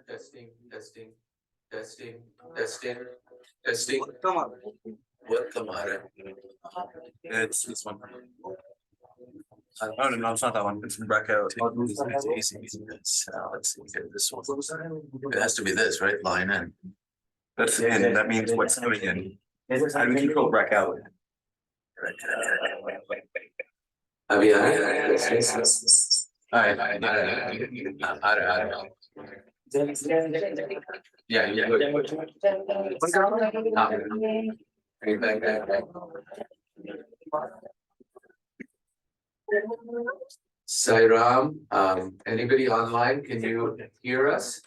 Testing, testing, testing, testing, testing. What come on? It's this one. Oh, no, it's not that one. It's bracket. It's easy, easy. Let's see. Okay, this one. It has to be this, right? Line in. That's in. That means what's coming in. How do we control bracket out? Yes. All right. I don't know. Yeah, yeah. Sairam, anybody online, can you hear us?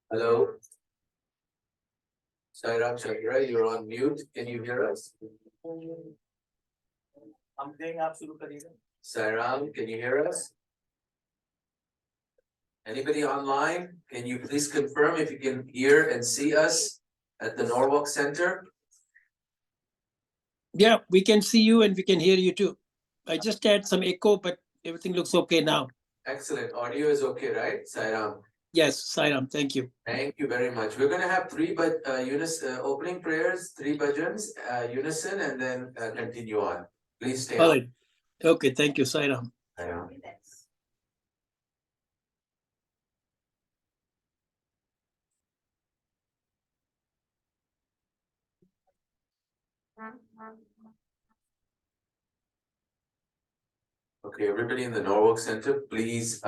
Hello? Sairam Chandra, you're on mute. Can you hear us? Sairam, can you hear us? Anybody online? Can you please confirm if you can hear and see us at the Norwalk Center? Yeah, we can see you and we can hear you too. I just had some echo, but everything looks okay now. Excellent. Audio is okay, right, Sairam? Yes, Sairam, thank you. Thank you very much. We're going to have three opening prayers, three bhajans, unison, and then continue on. Please stay All on. right. Okay, thank you, Sairam. Sairam. Okay, everybody in the Norwalk Center, please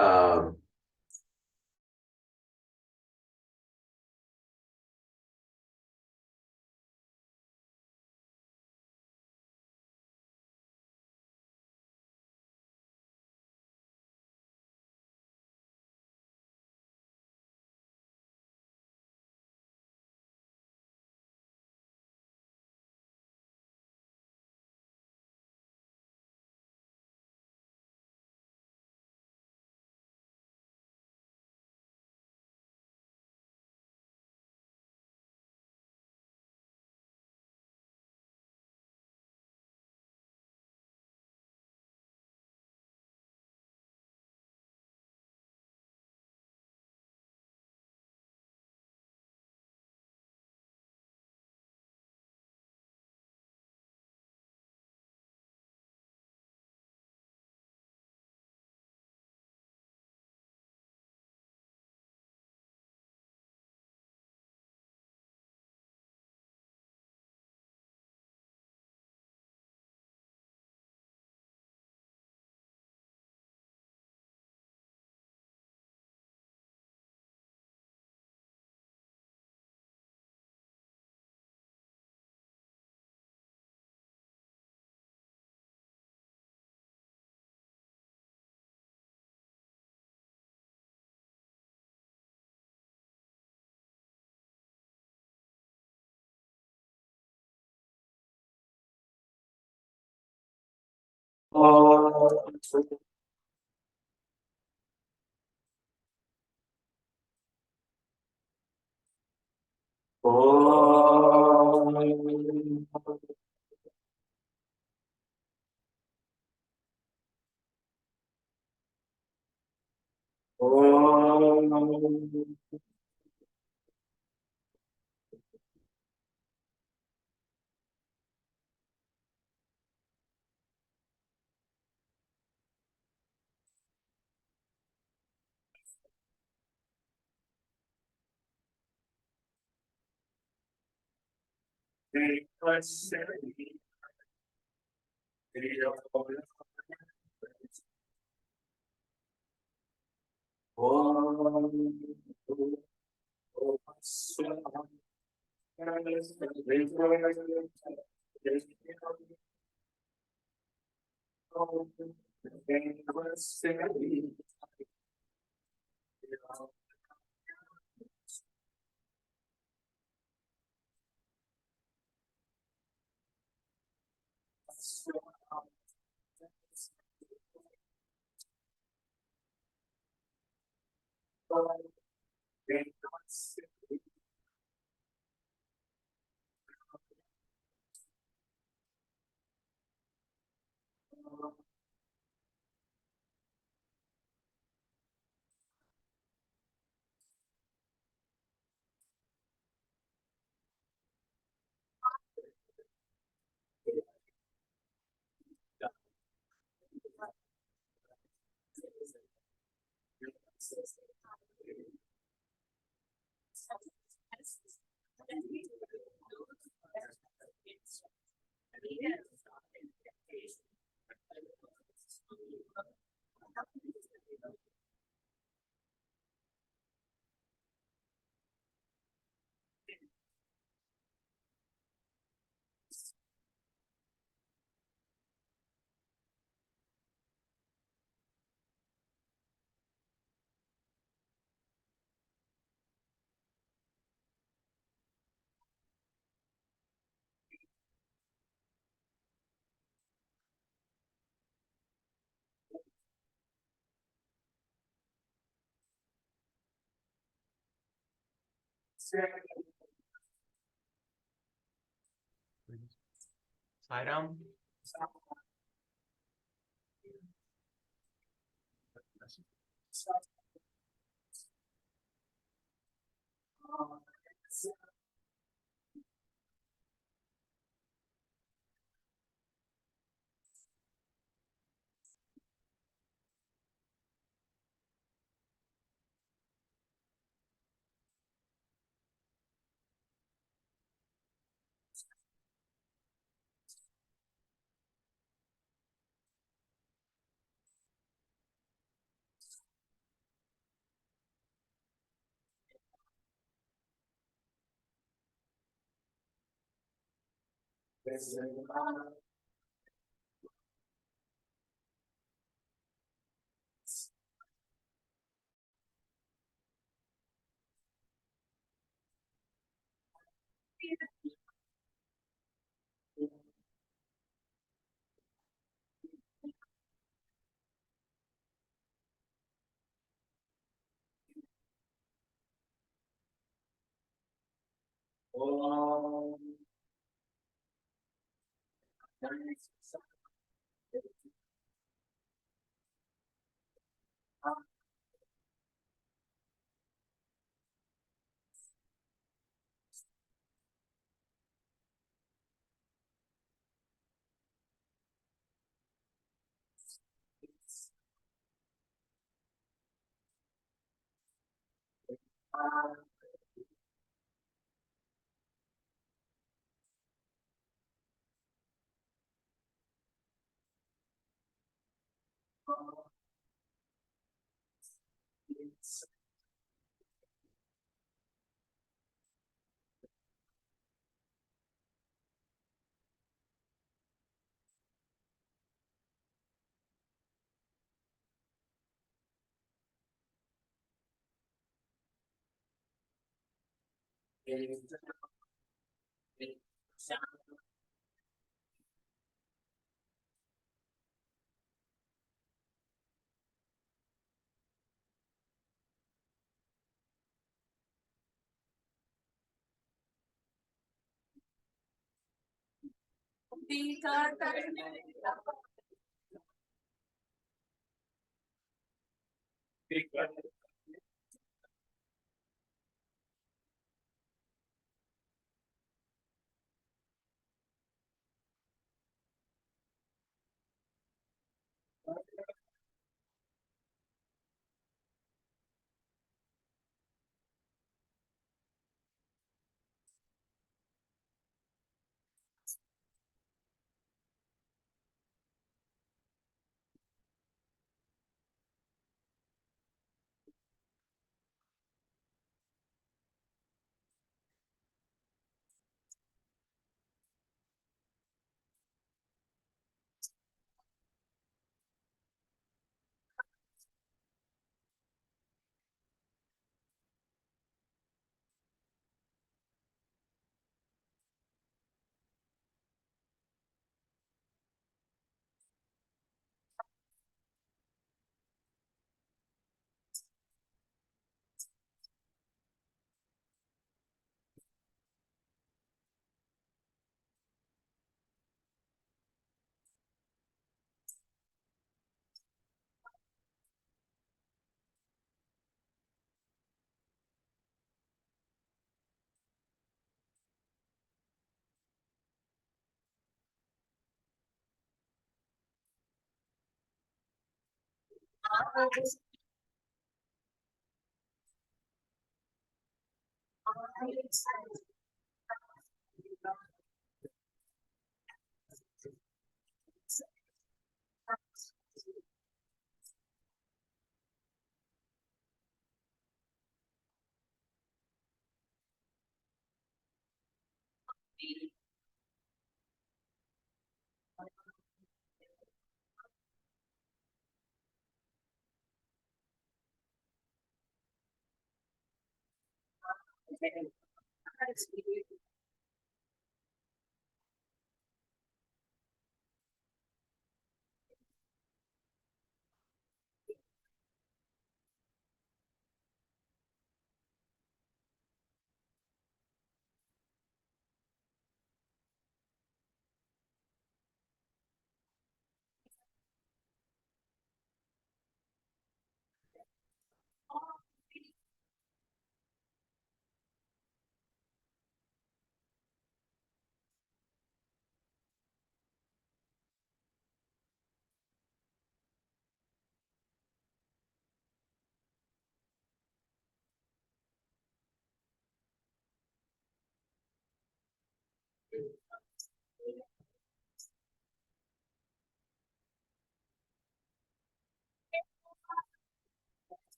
Sairam.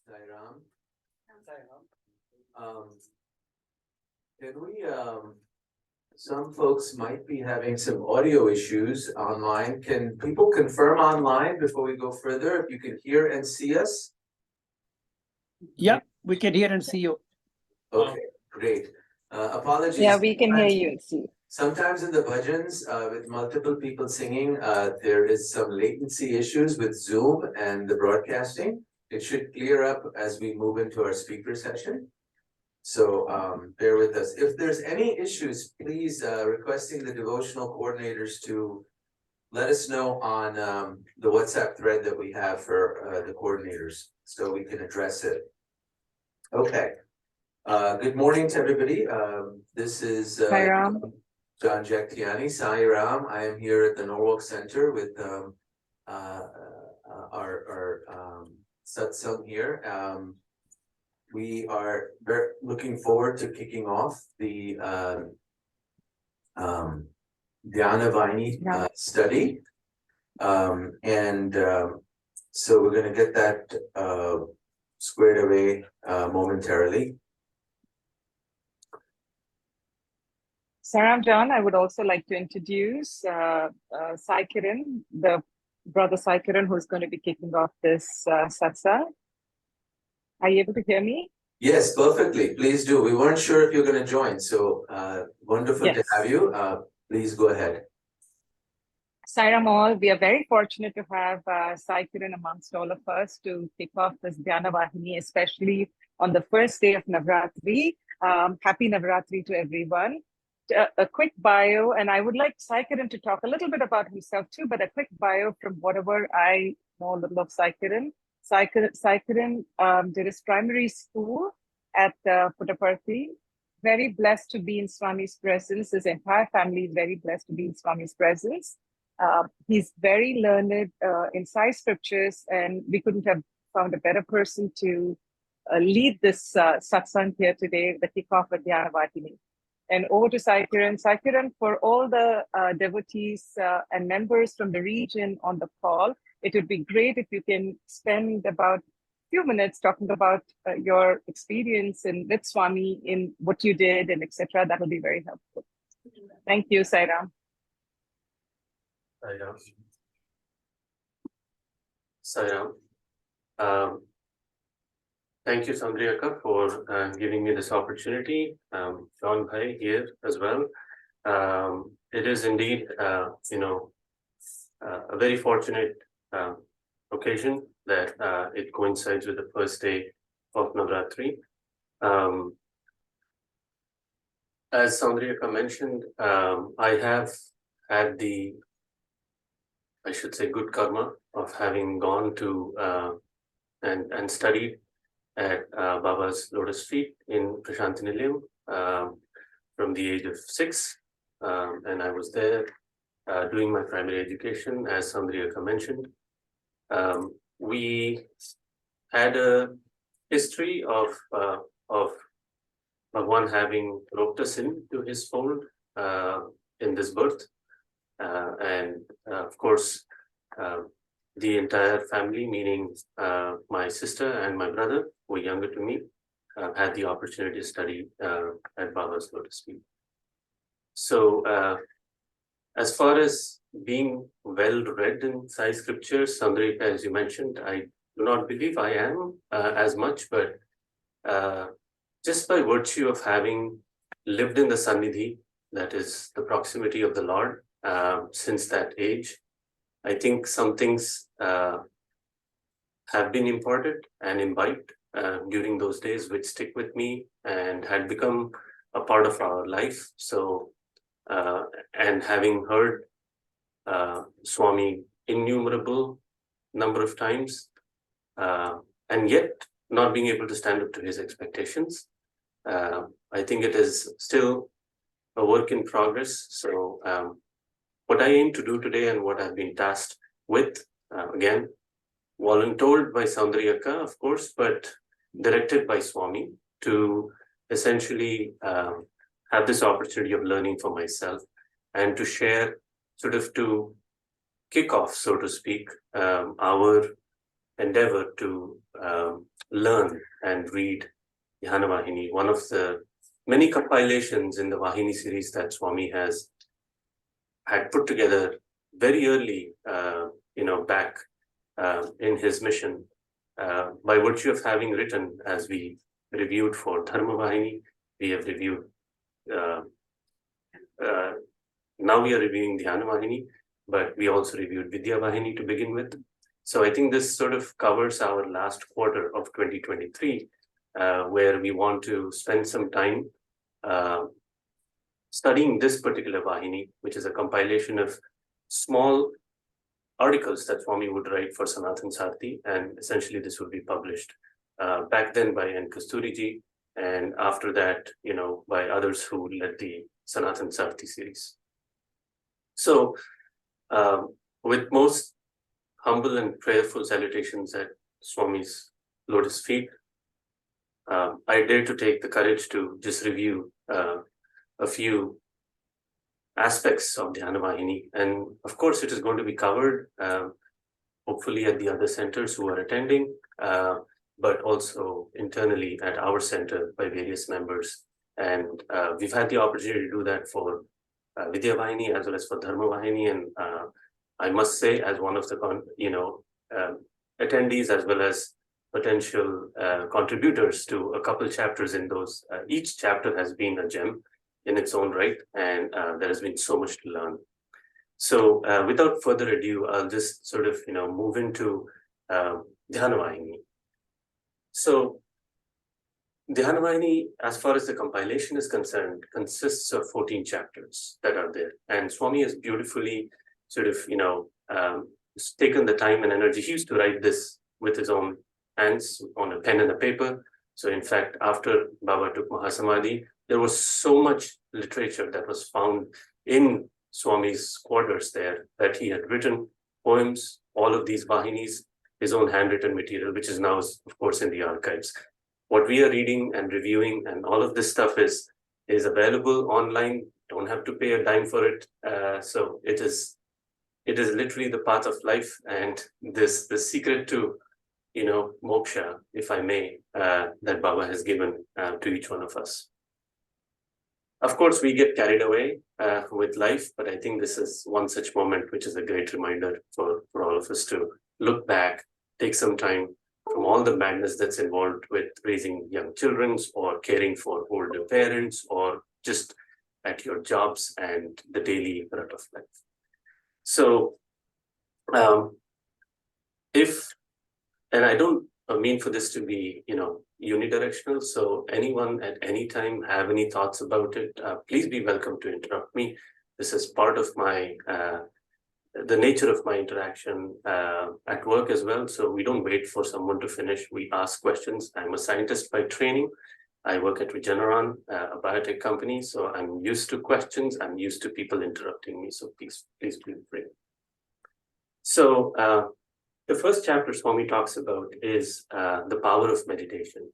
Sairam. Um, can we, some folks might be having some audio issues online. Can people confirm online before we go further if you can hear and see us? Yeah, we can hear and see you. Okay, great. Apologies. Yeah, we can hear you. See. Sometimes in the bhajans, with multiple people singing, there is some latency issues with Zoom and the broadcasting. It should clear up as we move into our speaker session. So bear with us. If there's any issues, please requesting the devotional coordinators to let us know on the WhatsApp thread that we have for the coordinators so we can address it. Okay. Good morning to everybody. This is Sairam. John Jack Dhyani, Sai Ram. I am here at the Norwalk Center with our satsang here. We are very looking forward to kicking off the Dhyana Vahini study. So we're going to get that squared away momentarily. Saram John, I would also like to introduce Sai Kiran, the brother Sai Kiran, who's going to be kicking off this satsang. Are you able to hear me? Yes, perfectly. Please do. We weren't sure if you're going to join, so wonderful to have you. Please go ahead. Sairam all, we are very fortunate to have Sai Kiran amongst all of us to kick off this Dhyana Vahini, especially on the first day of Navratri. Happy Navratri to everyone. A quick bio, and I would like Sai Kiran to talk a little bit about himself too, but a quick bio from whatever I know a little of Sai Kiran. Sai Kiran did his primary school at Puttaparthi. Very blessed to be in Swami's presence. His entire family is very blessed to be in Swami's presence. He's very learned in Sai scriptures, and we couldn't have found a better person to lead this satsang here today, the kickoff of Dhyana Vahini. And over to Sai Kiran. Sai Kiran, for all the devotees and members from the region on the call, it would be great if you can spend about a few minutes talking about your experience with Swami in what you did and etc. That will be very helpful. Thank you, Sairam. Sairam. Thank you, Sandriyaka, for giving me this opportunity. John Bhai here as well. It is indeed, a very fortunate occasion that it coincides with the first day of Navratri. As Sandriyaka mentioned, I have had the, I should say, good karma of having gone to and studied at Baba's Lotus Feet in Prashanti Nilayam from the age of 6. And I was there doing my primary education, as Sandriyaka mentioned. We had a history of Bhagwan having roped us into his fold in this birth. And of course, the entire family, meaning my sister and my brother, who were younger to me, had the opportunity to study at Baba's Lotus Feet. So as far as being well read in Sai scriptures, Sandrika, as you mentioned, I do not believe I am as much, but just by virtue of having lived in the Sannidhi, that is the proximity of the Lord, since that age, I think some things have been imparted and imbibed during those days, which stick with me and had become a part of our life. So, and having heard Swami innumerable number of times, and yet not being able to stand up to his expectations, I think it is still a work in progress. So what I aim to do today and what I've been tasked with, again, voluntold by Saundriyaka, of course, but directed by Swami to essentially have this opportunity of learning for myself and to share, sort of to kick off, so to speak, our endeavor to learn and read Dhyana Vahini, one of the many compilations in the Vahini series that Swami had put together very early, back in his mission, by virtue of having written, as we reviewed for Dharma Vahini, we have reviewed now we are reviewing Dhyana Vahini, but we also reviewed Vidya Vahini to begin with. So I think this sort of covers our last quarter of 2023, where we want to spend some time studying this particular Vahini, which is a compilation of small articles that Swami would write for Sanatan Sarthi, and essentially this would be published back then by N. Kasturiji, and after that, by others who led the Sanatan Sarthi series. So, with most humble and prayerful salutations at Swami's lotus feet, I dare to take the courage to just review a few aspects of Dhyana Vahini. And of course, it is going to be covered, hopefully at the other centers who are attending, but also internally at our center by various members. And we've had the opportunity to do that for Vidya Vahini as well as for Dharma Vahini. And I must say, as one of the attendees as well as potential contributors to a couple chapters in those, each chapter has been a gem in its own right, and there has been so much to learn. So without further ado, I'll just sort of move into Dhyana Vahini. So Dhyana Vahini, as far as the compilation is concerned, consists of 14 chapters that are there, and Swami has beautifully sort of taken the time and energy. He used to write this with his own hands on a pen and a paper. So in fact, after Baba took Mahasamadhi, there was so much literature that was found in Swami's quarters there that he had written poems, all of these Vahinis, his own handwritten material, which is now, of course, in the archives. What we are reading and reviewing and all of this stuff is available online. Don't have to pay a dime for it. So it is literally the path of life, and the secret to moksha, if I may, that Baba has given to each one of us. Of course, we get carried away with life, but I think this is one such moment which is a great reminder for all of us to look back, take some time from all the madness that's involved with raising young children or caring for older parents or just at your jobs and the daily rut of life. So, and I don't mean for this to be, unidirectional. So anyone at any time have any thoughts about it, please be welcome to interrupt me. This is part of my, the nature of my interaction at work as well. So we don't wait for someone to finish. We ask questions. I'm a scientist by training. I work at Regeneron, a biotech company. So I'm used to questions. I'm used to people interrupting me. So please feel free. So the first chapter Swami talks about is the power of meditation.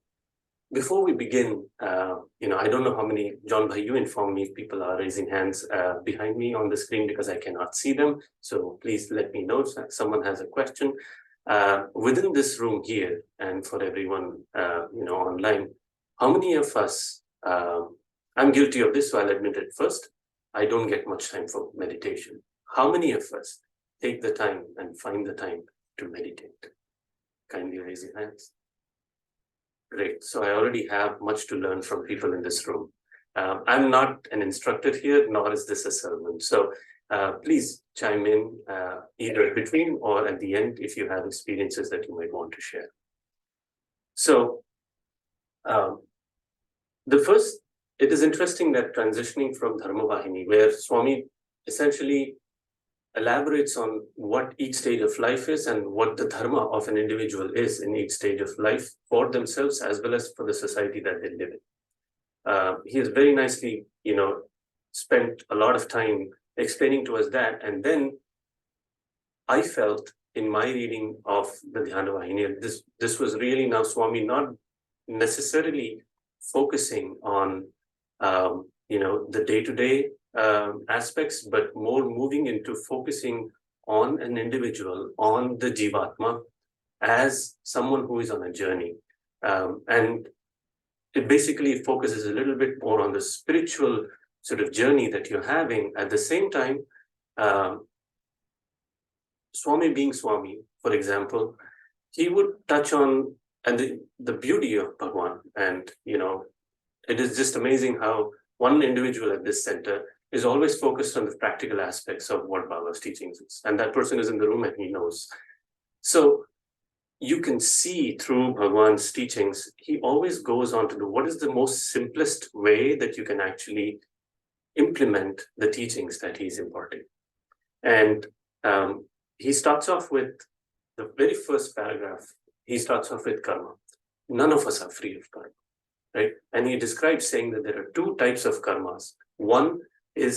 Before we begin, I don't know how many, John Bhai, you inform me if people are raising hands behind me on the screen because I cannot see them. So please let me know if someone has a question. Within this room here and for everyone, online, how many of us, I'm guilty of this, so I'll admit it first, I don't get much time for meditation. How many of us take the time and find the time to meditate? Kindly raise your hands. Great. So I already have much to learn from people in this room. I'm not an instructor here, nor is this a sermon. So please chime in either between or at the end if you have experiences that you might want to share. So it is interesting that transitioning from Dharma Vahini, where Swami essentially elaborates on what each stage of life is and what the dharma of an individual is in each stage of life for themselves as well as for the society that they live in. He has very nicely, spent a lot of time explaining to us that. And then I felt in my reading of the Dhyana Vahini, this was really now Swami not necessarily focusing on, the day-to-day aspects, but more moving into focusing on an individual, on the Jivatma as someone who is on a journey. And it basically focuses a little bit more on the spiritual sort of journey that you're having. At the same time, Swami being Swami, for example, he would touch on and the beauty of Bhagwan. And, it is just amazing how one individual at this center is always focused on the practical aspects of what Baba's teachings is. And that person is in the room and he knows. So you can see through Bhagwan's teachings, he always goes on to do what is the most simplest way that you can actually implement the teachings that he's imparting. And he starts off with the very first paragraph. He starts off with karma. None of us are free of karma, right? And he describes saying that there are two types of karmas. One is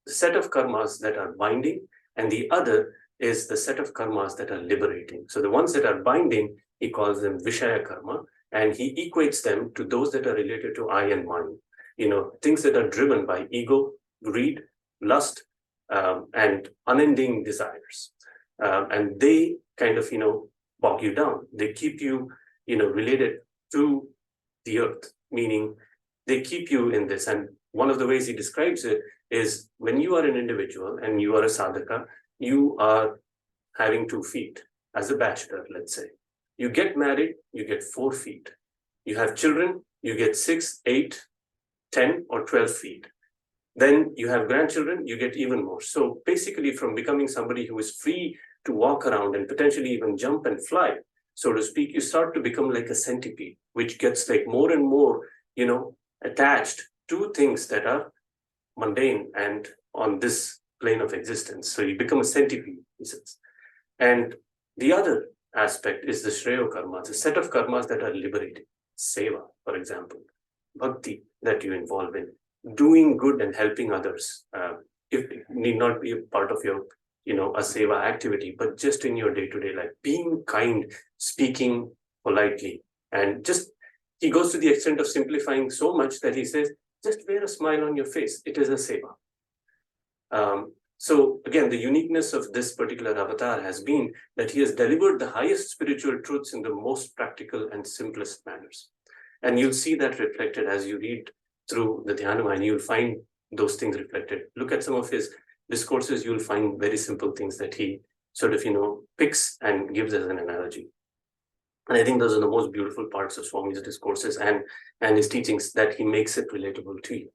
the set of karmas that are binding, and the other is the set of karmas that are liberating. So the ones that are binding, he calls them Vishaya karma, and he equates them to those that are related to I and mind. Things that are driven by ego, greed, lust, and unending desires. And they kind of, bog you down. They keep you, related to the earth, meaning they keep you in this. And one of the ways he describes it is when you are an individual and you are a sadhaka, you are having 2 feet as a bachelor, let's say. You get married, you get 4 feet. You have children, you get 6, 8, 10, or 12 feet. Then you have grandchildren, you get even more. So basically from becoming somebody who is free to walk around and potentially even jump and fly, so to speak, you start to become like a centipede, which gets like more and more, attached to things that are mundane and on this plane of existence. So you become a centipede, he says. And the other aspect is the Shreya karmas, a set of karmas that are liberating. Seva, for example, bhakti that you involve in, doing good and helping others. It need not be a part of your, a seva activity, but just in your day-to-day life, being kind, speaking politely, and just, he goes to the extent of simplifying so much that he says, just wear a smile on your face. It is a seva. So again, the uniqueness of this particular avatar has been that he has delivered the highest spiritual truths in the most practical and simplest manners. And you'll see that reflected as you read through the Dhyana, and you'll find those things reflected. Look at some of his discourses, you'll find very simple things that he sort of, picks and gives as an analogy. And I think those are the most beautiful parts of Swami's discourses and his teachings, that he makes it relatable to you.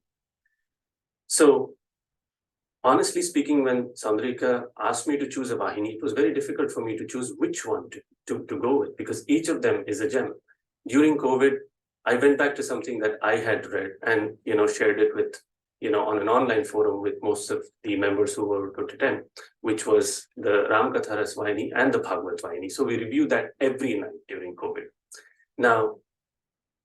So honestly speaking, when Sandrika asked me to choose a Vahini, it was very difficult for me to choose which one to go with, because each of them is a gem. During COVID, I went back to something that I had read and, shared it with, on an online forum with most of the members who were to attend, which was the Ramkatharas Vahini and the Bhagavad Vahini. So we reviewed that every night during COVID. Now,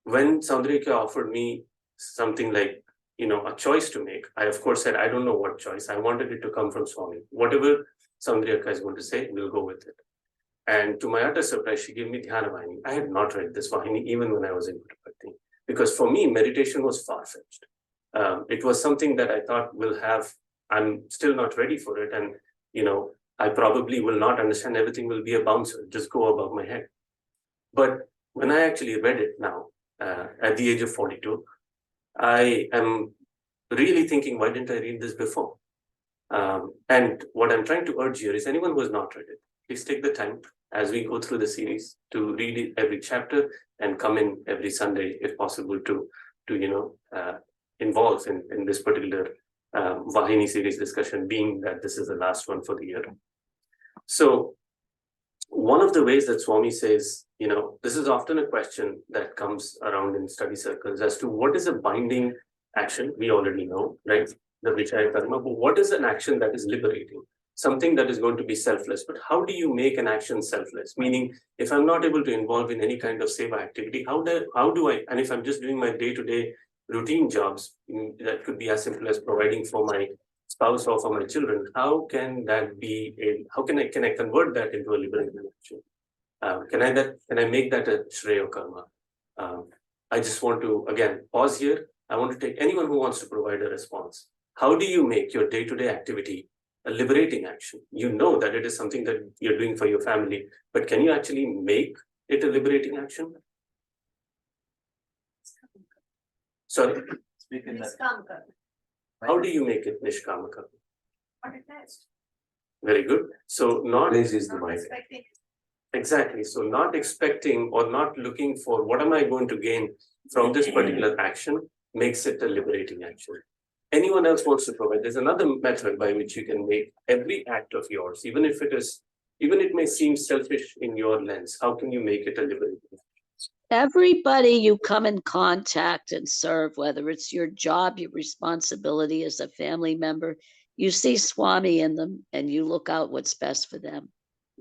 when Sandrika offered me something like, a choice to make, I of course said, I don't know what choice. I wanted it to come from Swami. Whatever Sandrika is going to say, we'll go with it. And to my utter surprise, she gave me Dhyana Vahini. I had not read this Vahini even when I was in Puttaparthi, because for me, meditation was far-fetched. It was something that I thought I'm still not ready for it. And, I probably will not understand, everything will be a bouncer, just go above my head. But when I actually read it now, at the age of 42, I am really thinking, why didn't I read this before? And what I'm trying to urge here is anyone who has not read it, please take the time as we go through the series to read it every chapter and come in every Sunday, if possible, to involve in this particular Vahini series discussion, being that this is the last one for the year. So one of the ways that Swami says, this is often a question that comes around in study circles as to what is a binding action. We already know, right? The Vishaya Karma, but what is an action that is liberating? Something that is going to be selfless. But how do you make an action selfless? Meaning, if I'm not able to involve in any kind of seva activity, how do I, and if I'm just doing my day-to-day routine jobs, that could be as simple as providing for my spouse or for my children, how can that be can I convert that into a liberating action? Can I make that a Shreya karma? I just want to, again, pause here. I want to take anyone who wants to provide a response. How do you make your day-to-day activity a liberating action? You know that it is something that you're doing for your family, but can you actually make it a liberating action? Sorry? How do you make it Nishkama karma? Very good. So not Is the mic. exactly. So not expecting or not looking for what am I going to gain from this particular action makes it a liberating action. anyone else wants to provide, there's another method by which you can make every act of yours, even it may seem selfish in your lens. How can you make it a liberating? Everybody you come in contact and serve, whether it's your job, your responsibility as a family member, you see Swami in them and you look out what's best for them.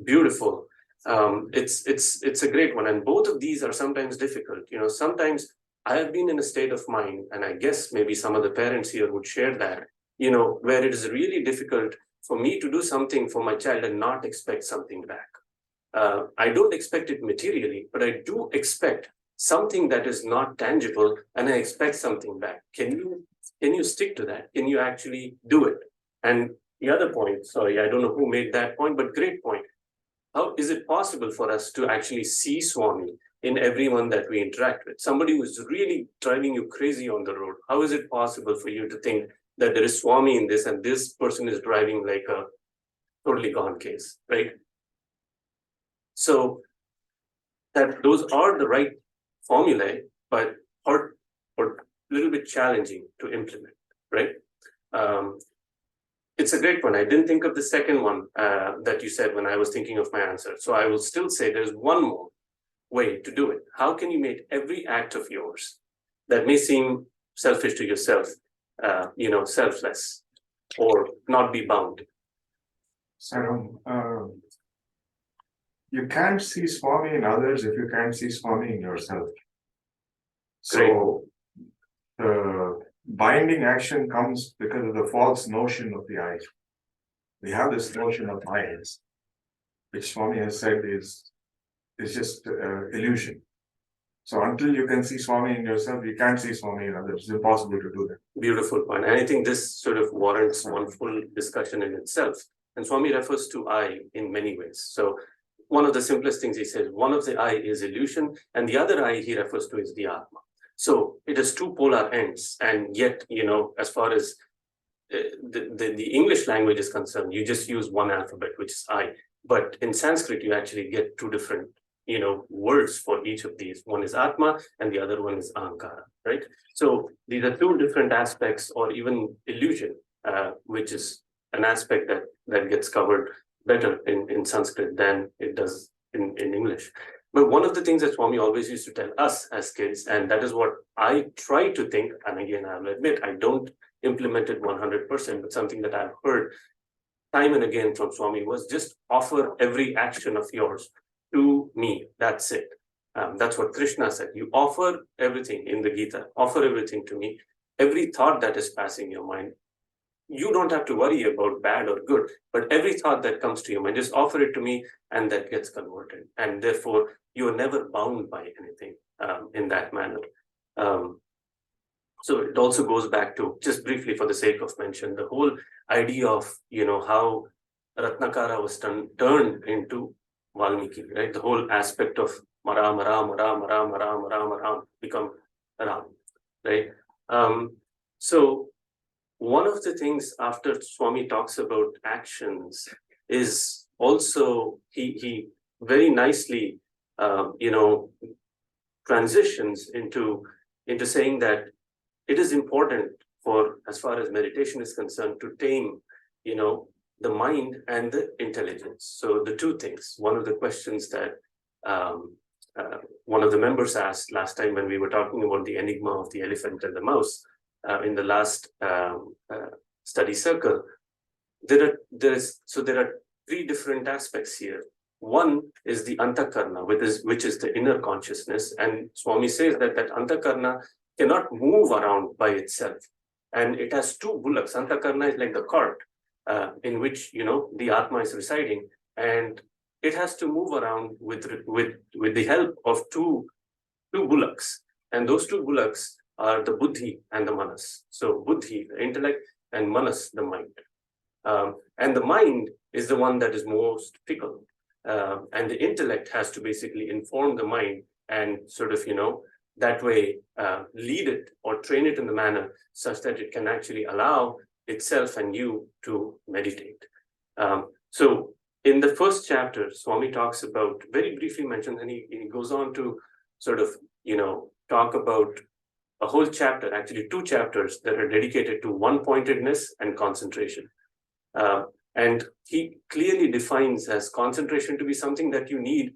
Beautiful. It's a great one, and both of these are sometimes difficult. Sometimes I have been in a state of mind, and I guess maybe some of the parents here would share that, where it is really difficult for me to do something for my child and not expect something back. I don't expect it materially, but I do expect something that is not tangible, and I expect something back. Can you stick to that? Can you actually do it? And the other point, sorry, I don't know who made that point, but great point. How is it possible for us to actually see Swami in everyone that we interact with? Somebody who's really driving you crazy on the road, how is it possible for you to think that there is Swami in this and this person is driving like a totally gone case, right? So that those are the right formulae, but hard or a little bit challenging to implement, right? It's a great one. I didn't think of the second one that you said when I was thinking of my answer. So I will still say there's one more way to do it. How can you make every act of yours that may seem selfish to yourself, selfless, or not be bound? So, you can't see Swami in others if you can't see Swami in yourself. So the binding action comes because of the false notion of the I. We have this notion of I, which Swami has said is just illusion. So until you can see Swami in yourself, you can't see Swami in others. It's impossible to do that. Beautiful point. And I think this sort of warrants one full discussion in itself. And Swami refers to I in many ways. So one of the simplest things he says, one of the I is illusion, and the other I he refers to is the Atma. So it is two polar ends, and yet, as far as the English language is concerned, you just use one alphabet, which is I. But in Sanskrit, you actually get two different, words for each of these. One is Atma, and the other one is Ahankara, right? So these are two different aspects, or even illusion, which is an aspect that gets covered better in Sanskrit than it does in English. But one of the things that Swami always used to tell us as kids, and that is what I try to think, and again, I will admit, I don't implement it 100%, but something that I've heard time and again from Swami was just offer every action of yours to me. That's it. That's what Krishna said. You offer everything in the Gita, offer everything to me. Every thought that is passing your mind, you don't have to worry about bad or good, but every thought that comes to your mind, just offer it to me, and that gets converted. And therefore, you are never bound by anything in that manner. So it also goes back to, just briefly for the sake of mention, the whole idea of, how Ratnakara was turned into Valmiki, right? The whole aspect of Maram, Maram, Maram, Maram, Maram, Maram, Maram become Ram, right? So one of the things after Swami talks about actions is also, he very nicely, transitions into saying that it is important for, as far as meditation is concerned, to tame, the mind and the intelligence. So the two things. One of the questions that one of the members asked last time when we were talking about the enigma of the elephant and the mouse in the last study circle, there are three different aspects here. One is the antakarna, which is the inner consciousness, and Swami says that antakarna cannot move around by itself, and it has two bullocks. Antakarna is like the cart in which the Atma is residing, and it has to move around with the help of two bullocks, and those two bullocks are the buddhi and the manas. So buddhi, the intellect, and manas, the mind. And the mind is the one that is most fickle. And the intellect has to basically inform the mind and sort of, that way lead it or train it in the manner such that it can actually allow itself and you to meditate. So in the first chapter, Swami talks about, very briefly mentioned, and he goes on to sort of, talk about a whole chapter, actually 2 chapters that are dedicated to one-pointedness and concentration. And he clearly defines as concentration to be something that you need.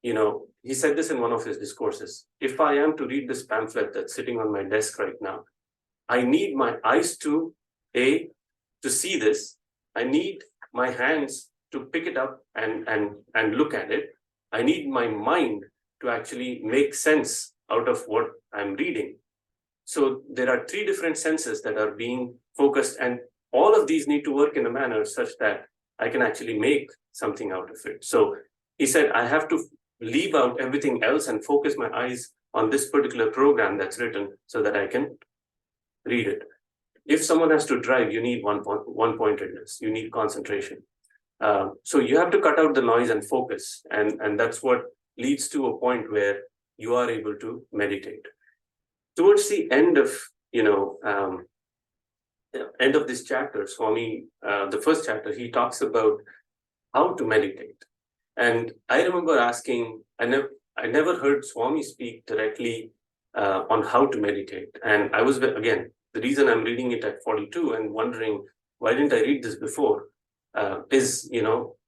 He said this in one of his discourses. If I am to read this pamphlet that's sitting on my desk right now, I need my eyes to see this. I need my hands to pick it up and look at it. I need my mind to actually make sense out of what I'm reading. So there are 3 different senses that are being focused, and all of these need to work in a manner such that I can actually make something out of it. So he said, I have to leave out everything else and focus my eyes on this particular program that's written so that I can read it. If someone has to drive, you need one-pointedness, you need concentration. So you have to cut out the noise and focus, and that's what leads to a point where you are able to meditate. Towards the end of this chapter, Swami, the first chapter, he talks about how to meditate. And I remember asking, I never heard Swami speak directly on how to meditate. And I was, again, the reason I'm reading it at 42 and wondering, why didn't I read this before, is,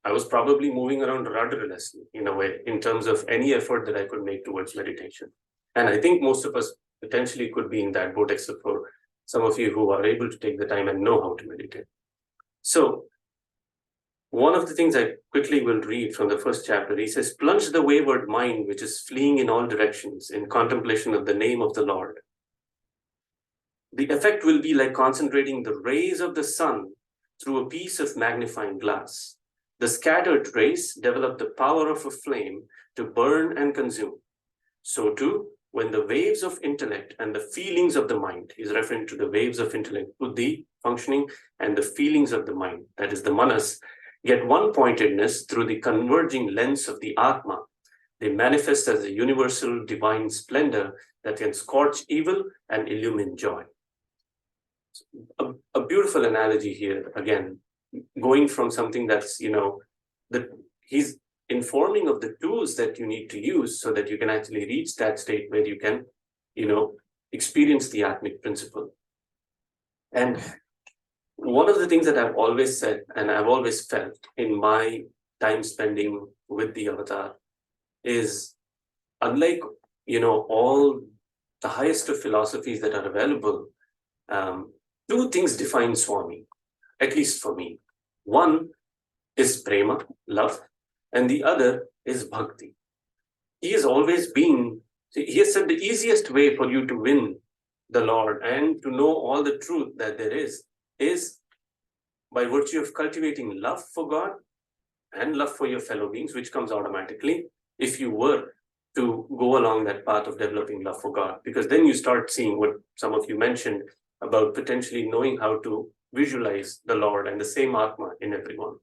I was probably moving around rudderlessly in a way, in terms of any effort that I could make towards meditation. And I think most of us potentially could be in that boat, except for some of you who are able to take the time and know how to meditate. So one of the things I quickly will read from the first chapter, he says, plunge the wayward mind, which is fleeing in all directions in contemplation of the name of the Lord. The effect will be like concentrating the rays of the sun through a piece of magnifying glass. The scattered rays develop the power of a flame to burn and consume. So too, when the waves of intellect and the feelings of the mind, he's referring to the waves of intellect, buddhi, functioning, and the feelings of the mind, that is the manas, get one-pointedness through the converging lens of the Atma. They manifest as a universal divine splendor that can scorch evil and illumine joy. A beautiful analogy here, again, going from something that's, that he's informing of the tools that you need to use so that you can actually reach that state where you can, experience the Atmic principle. And one of the things that I've always said, and I've always felt in my time spending with the avatar, is unlike, all the highest of philosophies that are available, 2 things define Swami, at least for me. One is prema, love, and the other is bhakti. He has always been, he has said the easiest way for you to win the Lord and to know all the truth that there is by virtue of cultivating love for God and love for your fellow beings, which comes automatically if you were to go along that path of developing love for God, because then you start seeing what some of you mentioned about potentially knowing how to visualize the Lord and the same Atma in everyone.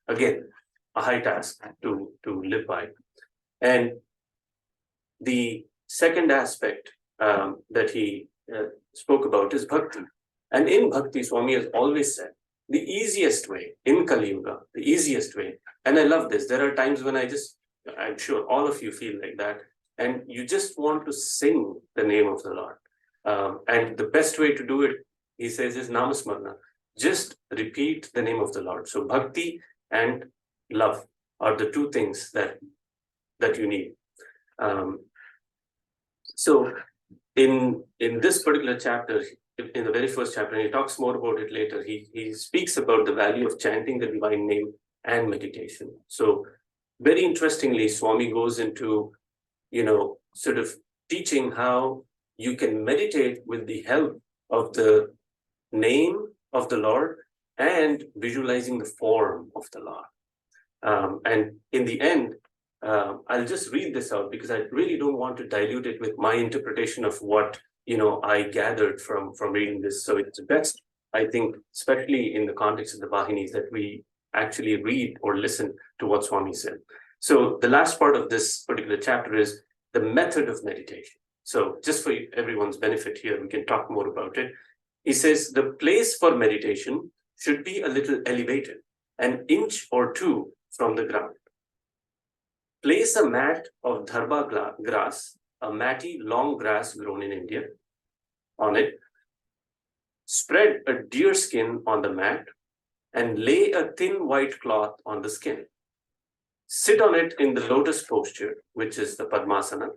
Again, a high task to live by. And the second aspect that he spoke about is bhakti. And in bhakti, Swami has always said, the easiest way in Kali Yuga, the easiest way, and I love this, there are times when I'm sure all of you feel like that, and you just want to sing the name of the Lord. And the best way to do it, he says, is namasmarna. Just repeat the name of the Lord. So bhakti and love are the 2 things that you need. So in this particular chapter, in the very first chapter, and he talks more about it later, he speaks about the value of chanting the divine name and meditation. So very interestingly, Swami goes into, sort of teaching how you can meditate with the help of the name of the Lord and visualizing the form of the Lord. And in the end, I'll just read this out because I really don't want to dilute it with my interpretation of what I gathered from reading this. So it's best, I think, especially in the context of the Vahinis, that we actually read or listen to what Swami said. So the last part of this particular chapter is the method of meditation. So just for everyone's benefit here, we can talk more about it. He says the place for meditation should be a little elevated, an inch or 2 from the ground. Place a mat of dharba grass, a matty long grass grown in India, on it. Spread a deer skin on the mat and lay a thin white cloth on the skin. Sit on it in the lotus posture, which is the Padmasana.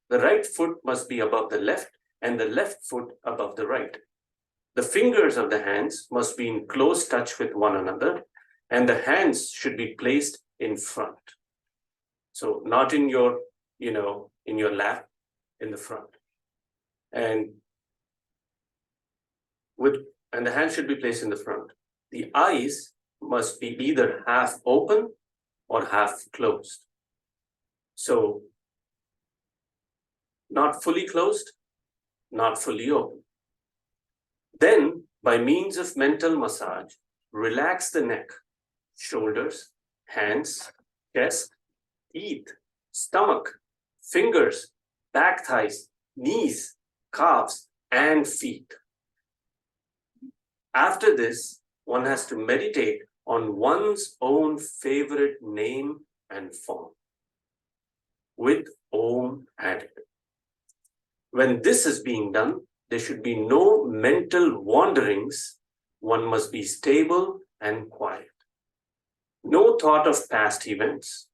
The right foot must be above the left and the left foot above the right. The fingers of the hands must be in close touch with one another, and the hands should be placed in front. So not in your, in your lap, in the front. And the hands should be placed in the front. The eyes must be either half open or half closed. So not fully closed, not fully open. Then, by means of mental massage, relax the neck, shoulders, hands, chest, teeth, stomach, fingers, back thighs, knees, calves, and feet. After this, one has to meditate on one's own favorite name and form, with Om added. When this is being done, there should be no mental wanderings. One must be stable and quiet. No thought of past events,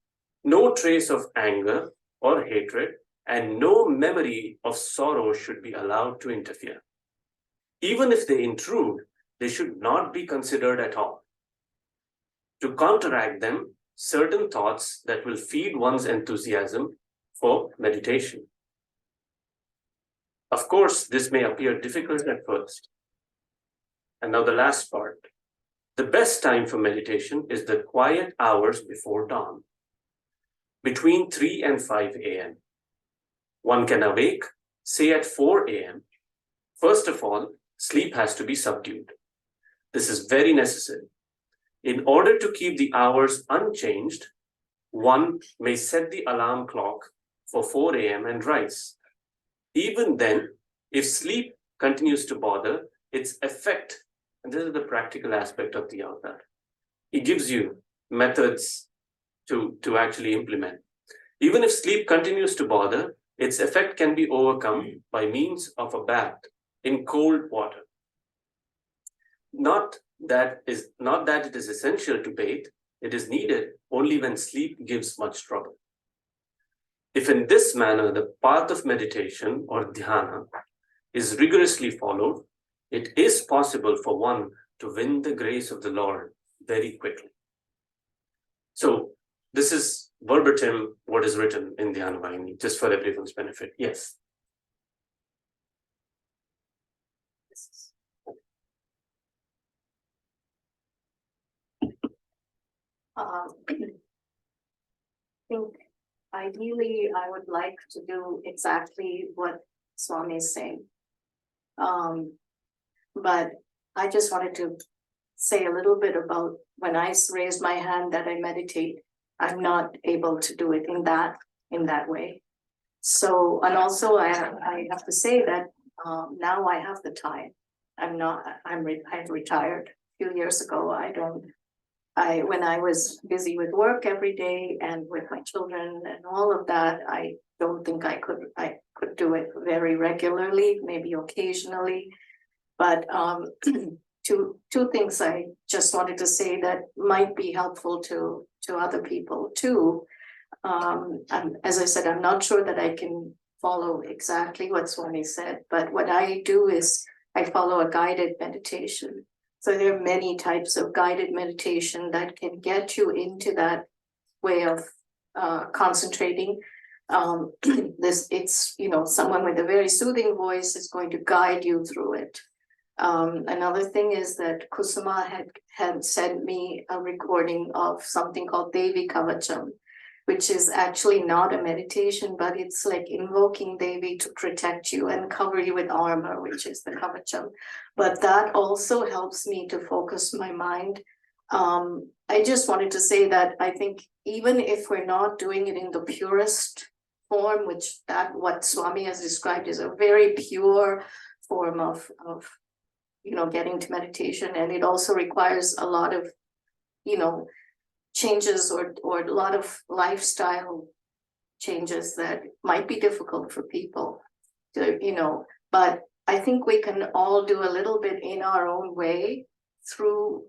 no trace of anger or hatred, and no memory of sorrow should be allowed to interfere. Even if they intrude, they should not be considered at all. To counteract them, certain thoughts that will feed one's enthusiasm for meditation. Of course, this may appear difficult at first. And now the last part. The best time for meditation is the quiet hours before dawn, between 3 and 5 a.m. One can awake, say at 4 a.m. First of all, sleep has to be subdued. This is very necessary. In order to keep the hours unchanged, one may set the alarm clock for 4 a.m. and rise. Even then, if sleep continues to bother, its effect, and this is the practical aspect of the avatar, it gives you methods to actually implement. Even if sleep continues to bother, its effect can be overcome by means of a bath in cold water. Not that it is essential to bathe, it is needed only when sleep gives much trouble. If in this manner the path of meditation or dhyana is rigorously followed, it is possible for one to win the grace of the Lord very quickly. So this is verbatim what is written in Dhyana Vahini, just for everyone's benefit. Yes. I think ideally I would like to do exactly what Swami is saying. But I just wanted to say a little bit about when I raise my hand that I meditate, I'm not able to do it in that way. So, and also I have to say that now I have the time. I'm retired a few years ago. When I was busy with work every day and with my children and all of that, I don't think I could do it very regularly, maybe occasionally. But two things I just wanted to say that might be helpful to other people too. As I said, I'm not sure that I can follow exactly what Swami said, but what I do is I follow a guided meditation. So there are many types of guided meditation that can get you into that way of concentrating. It's someone with a very soothing voice is going to guide you through it. Another thing is that Kusuma had sent me a recording of something called Devi Kavacham, which is actually not a meditation, but it's like invoking Devi to protect you and cover you with armor, which is the Kavacham. But that also helps me to focus my mind. I just wanted to say that I think even if we're not doing it in the purest form, what Swami has described is a very pure form of getting to meditation, and it also requires a lot of changes or a lot of lifestyle changes that might be difficult for people to but I think we can all do a little bit in our own way through,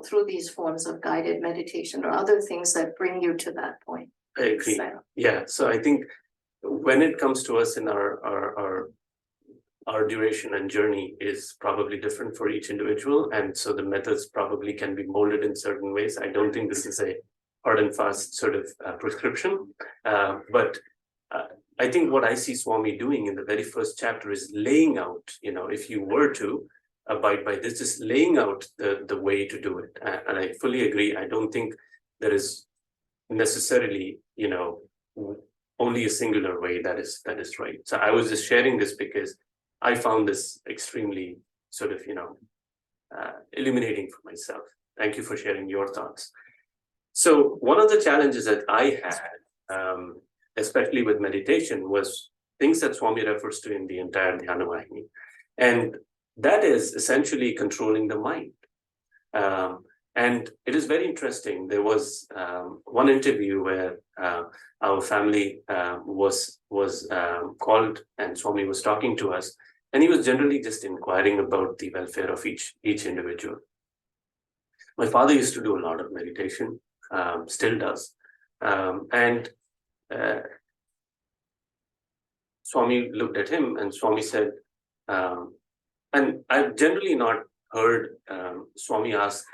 through these forms of guided meditation or other things that bring you to that point. I agree. So, Yeah. So I think when it comes to us in our duration and journey is probably different for each individual. And so the methods probably can be molded in certain ways. I don't think this is a hard and fast sort of prescription. But I think what I see Swami doing in the very first chapter is laying out, if you were to abide by this, just laying out the way to do it. And I fully agree. I don't think there is necessarily, only a singular way that is right. So I was just sharing this because I found this extremely sort of, illuminating for myself. Thank you for sharing your thoughts. So one of the challenges that I had, especially with meditation, was things that Swami refers to in the entire Dhyana Vahini. And that is essentially controlling the mind. And it is very interesting. There was one interview where our family was called and Swami was talking to us. And he was generally just inquiring about the welfare of each individual. My father used to do a lot of meditation, still does. And Swami looked at him and Swami said, and I've generally not heard Swami ask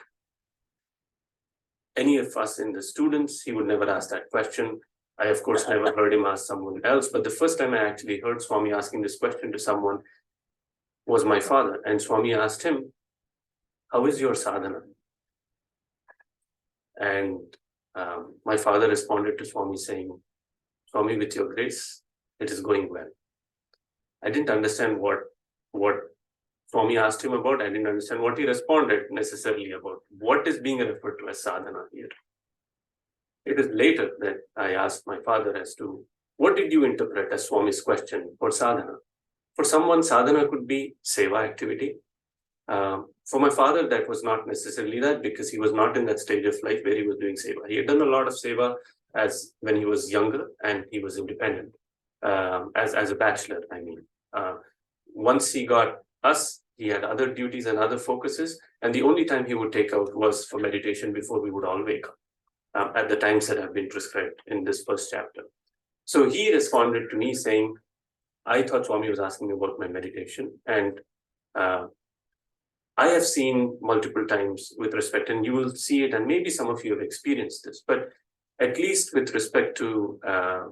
any of us in the students. He would never ask that question. I, of course, never heard him ask someone else. But the first time I actually heard Swami asking this question to someone was my father. And Swami asked him, "How is your sadhana?" And my father responded to Swami saying, "Swami, with your grace, it is going well." I didn't understand what Swami asked him about. I didn't understand what he responded necessarily about. What is being referred to as sadhana here? It is later that I asked my father as to, what did you interpret as Swami's question for sadhana? For someone, sadhana could be seva activity. For my father, that was not necessarily that, because he was not in that stage of life where he was doing seva. He had done a lot of seva as when he was younger and he was independent, as a bachelor, I mean. Once he got us, he had other duties and other focuses, and the only time he would take out was for meditation before we would all wake up, at the times that have been prescribed in this first chapter. So he responded to me saying, I thought Swami was asking me about my meditation, and I have seen multiple times with respect, and you will see it, and maybe some of you have experienced this, but at least with respect to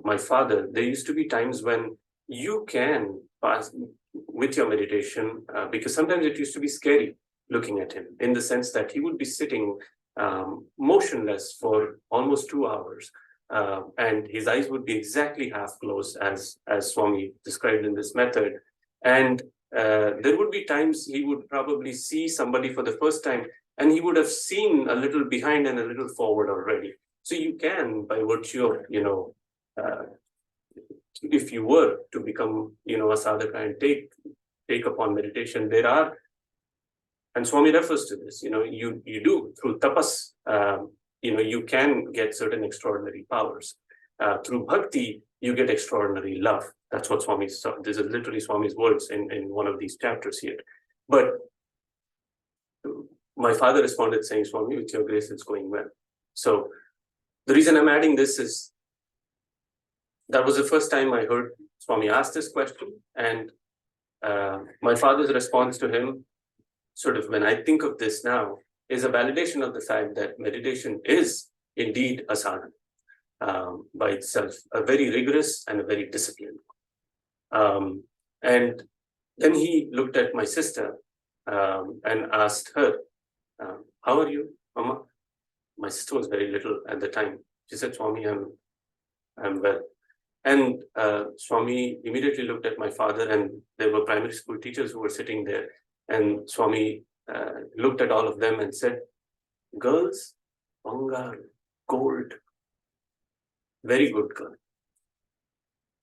my father, there used to be times when you can pass with your meditation, because sometimes it used to be scary looking at him, in the sense that he would be sitting motionless for almost 2 hours. And his eyes would be exactly half closed, as Swami described in this method. And there would be times he would probably see somebody for the first time, and he would have seen a little behind and a little forward already. So you can, by virtue of, if you were to become, a sadhaka and take upon meditation, there are, and Swami refers to this, you do through tapas, you can get certain extraordinary powers. Through bhakti, you get extraordinary love. That's what Swami saw. This is literally Swami's words in one of these chapters here. But my father responded saying, Swami, with your grace, it's going well. So the reason I'm adding this is that was the first time I heard Swami ask this question. And my father's response to him, sort of when I think of this now, is a validation of the fact that meditation is indeed a sadhana by itself, a very rigorous and a very disciplined. And then he looked at my sister and asked her, how are you, Mama? My sister was very little at the time. She said, Swami, I'm well. And Swami immediately looked at my father, and there were primary school teachers who were sitting there. And Swami looked at all of them and said, girls, Bangar, gold, very good girl.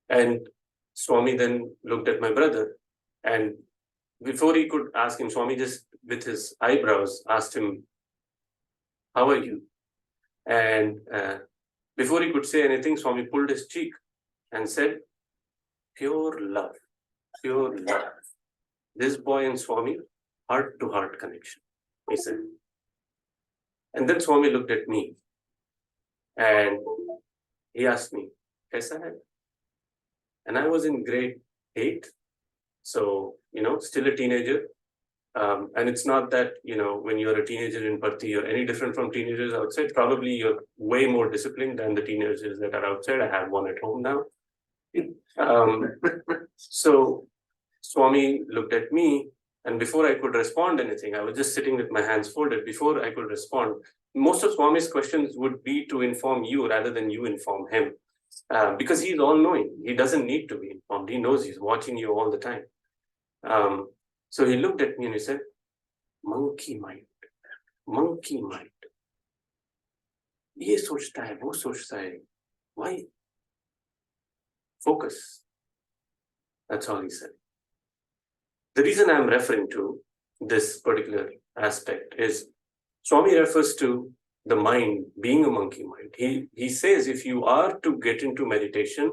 And Swami then looked at my brother, and before he could ask him, Swami just with his eyebrows asked him, how are you? And before he could say anything, Swami pulled his cheek and said, pure love, pure love. this boy and Swami, heart-to-heart connection, he said. And then Swami looked at me and he asked me, Kaisa hai? And I was in grade 8. So, still a teenager. And it's not that, when you're a teenager in Parthi, you're any different from teenagers outside. Probably you're way more disciplined than the teenagers that are outside. I have one at home now. So Swami looked at me, and before I could respond anything, I was just sitting with my hands folded. Before I could respond, most of Swami's questions would be to inform you rather than you inform him. Because he's all-knowing. He doesn't need to be informed. He knows he's watching you all the time. So he looked at me and he said, monkey mind. Ye sochta hai, wo sochta hai. Why? Focus. That's all he said. The reason I'm referring to this particular aspect is Swami refers to the mind being a monkey mind. He says if you are to get into meditation,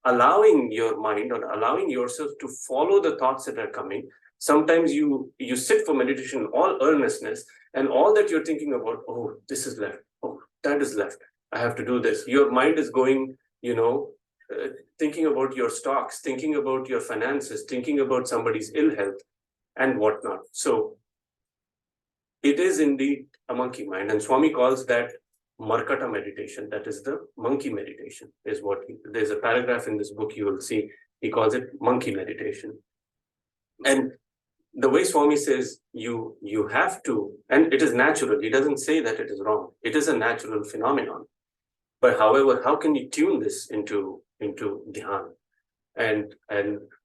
allowing your mind or allowing yourself to follow the thoughts that are coming, sometimes you sit for meditation, all earnestness, and all that you're thinking about, oh, this is left, oh, that is left, I have to do this. Your mind is going, thinking about your stocks, thinking about your finances, thinking about somebody's ill health and whatnot. So it is indeed a monkey mind, and Swami calls that Markata meditation. That is the monkey meditation, is what there's a paragraph in this book you will see. He calls it monkey meditation. And the way Swami says you have to, and it is natural. He doesn't say that it is wrong. It is a natural phenomenon. But however, how can you tune this into Dhyana? And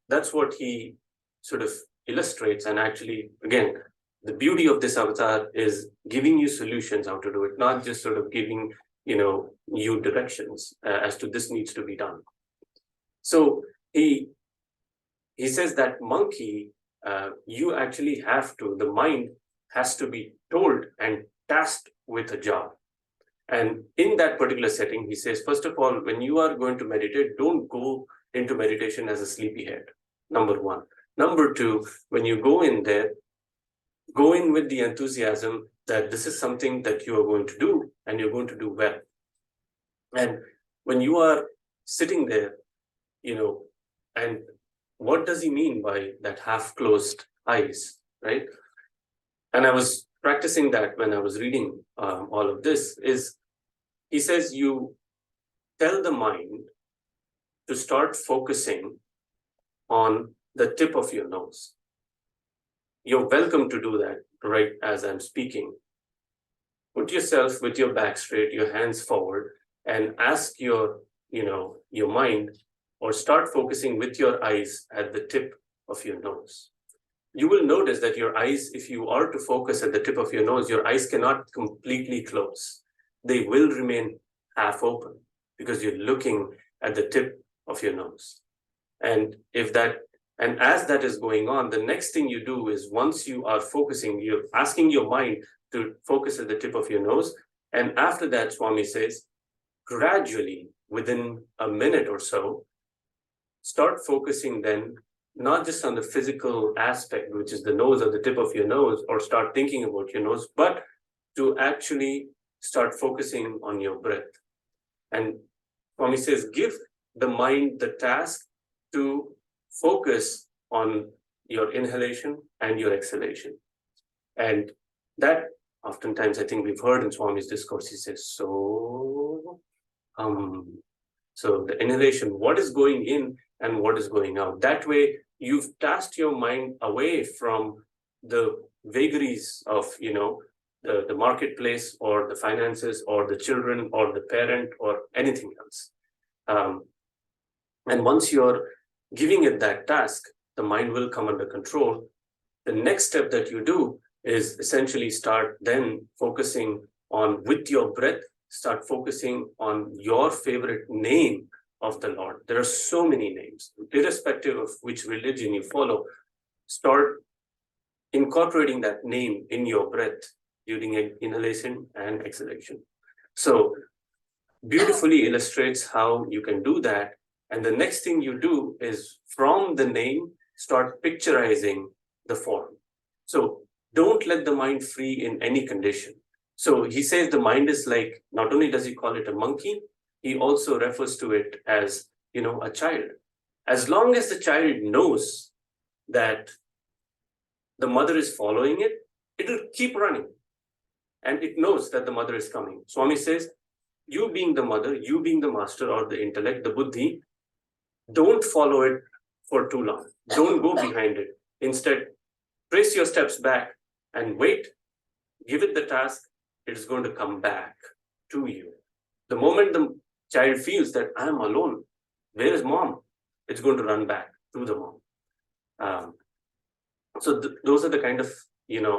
that's what he sort of illustrates. And actually, again, the beauty of this avatar is giving you solutions how to do it, not just sort of giving, you directions as to this needs to be done. So he says that monkey, you actually have to, the mind has to be told and tasked with a job. And in that particular setting, he says, first of all, when you are going to meditate, don't go into meditation as a sleepyhead, number one. Number two, when you go in there, go in with the enthusiasm that this is something that you are going to do and you're going to do well. And when you are sitting there, and what does he mean by that half-closed eyes, right? And I was practicing that when I was reading all of this, is he says you tell the mind to start focusing on the tip of your nose. You're welcome to do that right as I'm speaking. Put yourself with your back straight, your hands forward, and ask your mind, or start focusing with your eyes at the tip of your nose. You will notice that your eyes, if you are to focus at the tip of your nose, your eyes cannot completely close. They will remain half open because you're looking at the tip of your nose. And as that is going on, the next thing you do is once you are focusing, you're asking your mind to focus at the tip of your nose. And after that, Swami says, gradually, within a minute or so, start focusing then, not just on the physical aspect, which is the nose or the tip of your nose, or start thinking about your nose, but to actually start focusing on your breath. And Swami says, give the mind the task to focus on your inhalation and your exhalation. And that oftentimes I think we've heard in Swami's discourse, he says, so the inhalation, what is going in and what is going out. That way, you've tasked your mind away from the vagaries of, the marketplace or the finances or the children or the parent or anything else. And once you're giving it that task, the mind will come under control. The next step that you do is essentially start then focusing on, with your breath, start focusing on your favorite name of the Lord. There are so many names, irrespective of which religion you follow. Start incorporating that name in your breath during inhalation and exhalation. So beautifully illustrates how you can do that. And the next thing you do is from the name, start picturizing the form. So don't let the mind free in any condition. So he says the mind is like, not only does he call it a monkey, he also refers to it as, a child. As long as the child knows that the mother is following it, it'll keep running. And it knows that the mother is coming. Swami says, you being the mother, you being the master or the intellect, the buddhi, don't follow it for too long. Don't go behind it. Instead, trace your steps back and wait. Give it the task. It is going to come back to you. The moment the child feels that I am alone, where is mom? It's going to run back to the mom. So those are the kind of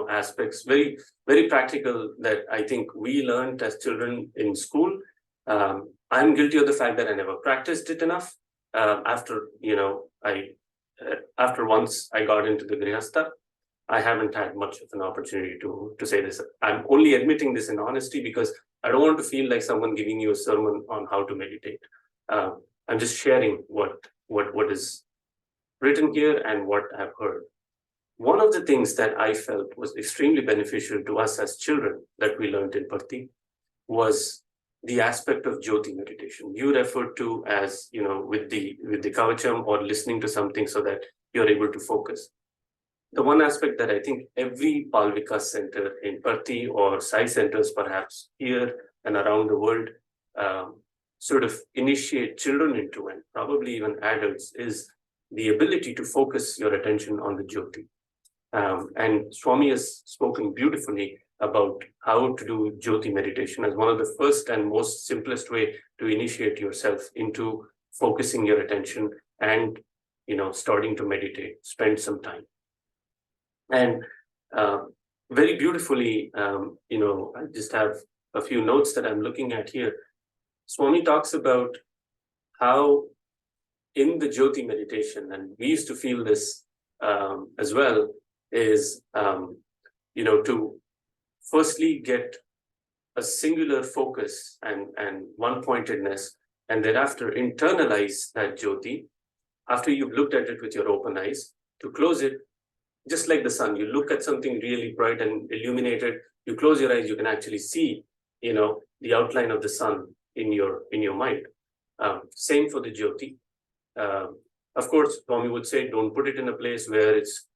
aspects, very, very practical, that I think we learned as children in school. I'm guilty of the fact that I never practiced it enough. After once I got into the Grihastha, I haven't had much of an opportunity to say this. I'm only admitting this in honesty because I don't want to feel like someone giving you a sermon on how to meditate. I'm just sharing what is written here and what I've heard. One of the things that I felt was extremely beneficial to us as children that we learned in Parthi was the aspect of Jyoti meditation. You referred to as, with the Kavacham or listening to something so that you're able to focus. The one aspect that I think every Palvika center in Parthi or Sai centers perhaps here and around the world sort of initiate children into, and probably even adults, is the ability to focus your attention on the Jyoti. And Swami has spoken beautifully about how to do Jyoti meditation as one of the first and most simplest way to initiate yourself into focusing your attention and, starting to meditate, spend some time. And very beautifully, I just have a few notes that I'm looking at here. Swami talks about how in the Jyoti meditation, and we used to feel this as well, is, to firstly get a singular focus and one-pointedness, and thereafter internalize that Jyoti. After you've looked at it with your open eyes, to close it, just like the sun, you look at something really bright and illuminated, you close your eyes, you can actually see, the outline of the sun in your mind. Same for the Jyoti. Of course, Swami would say, don't put it in a place where it's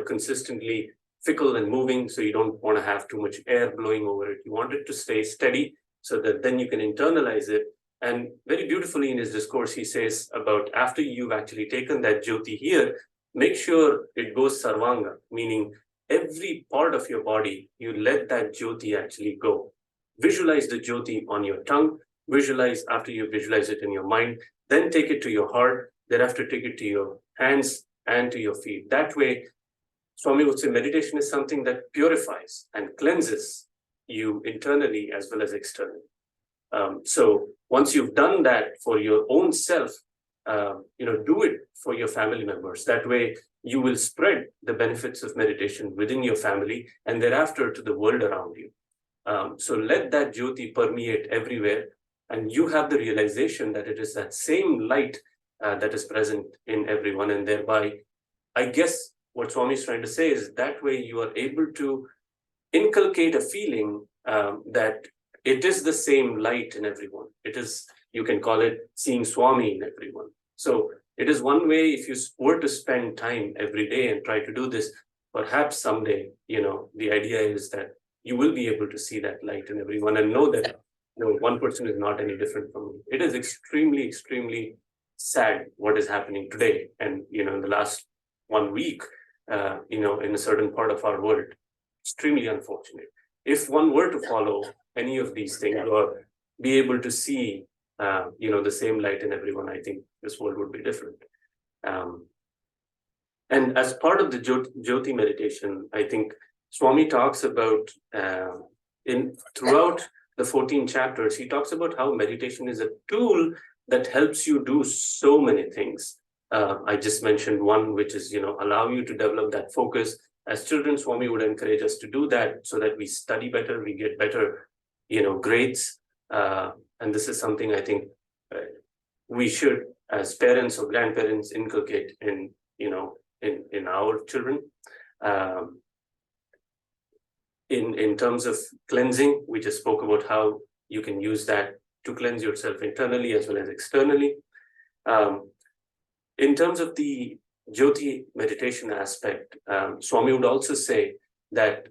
consistently fickle and moving, so you don't want to have too much air blowing over it. You want it to stay steady so that then you can internalize it. And very beautifully in his discourse, he says about after you've actually taken that Jyoti here, make sure it goes sarvanga, meaning every part of your body, you let that Jyoti actually go. Visualize the Jyoti on your tongue, visualize after you visualize it in your mind, then take it to your heart, thereafter take it to your hands and to your feet. That way, Swami would say meditation is something that purifies and cleanses you internally as well as externally. So once you've done that for your own self, do it for your family members. That way you will spread the benefits of meditation within your family and thereafter to the world around you. So let that Jyoti permeate everywhere, and you have the realization that it is that same light that is present in everyone, and thereby, I guess what Swami is trying to say is that way you are able to inculcate a feeling that it is the same light in everyone. It is, you can call it seeing Swami in everyone. So it is one way, if you were to spend time every day and try to do this, perhaps someday, the idea is that you will be able to see that light in everyone and know that one person is not any different from me. It is extremely, extremely sad what is happening today. And, in the last 1 week, in a certain part of our world, extremely unfortunate. If one were to follow any of these things or be able to see, the same light in everyone, I think this world would be different. And as part of the Jyoti meditation, I think Swami talks about, throughout the 14 chapters, he talks about how meditation is a tool that helps you do so many things. I just mentioned one, which is, allow you to develop that focus. As children, Swami would encourage us to do that so that we study better, we get better, grades. And this is something I think we should, as parents or grandparents, inculcate in our children. Um, in terms of cleansing, we just spoke about how you can use that to cleanse yourself internally as well as externally. In terms of the Jyoti meditation aspect, Swami would also say that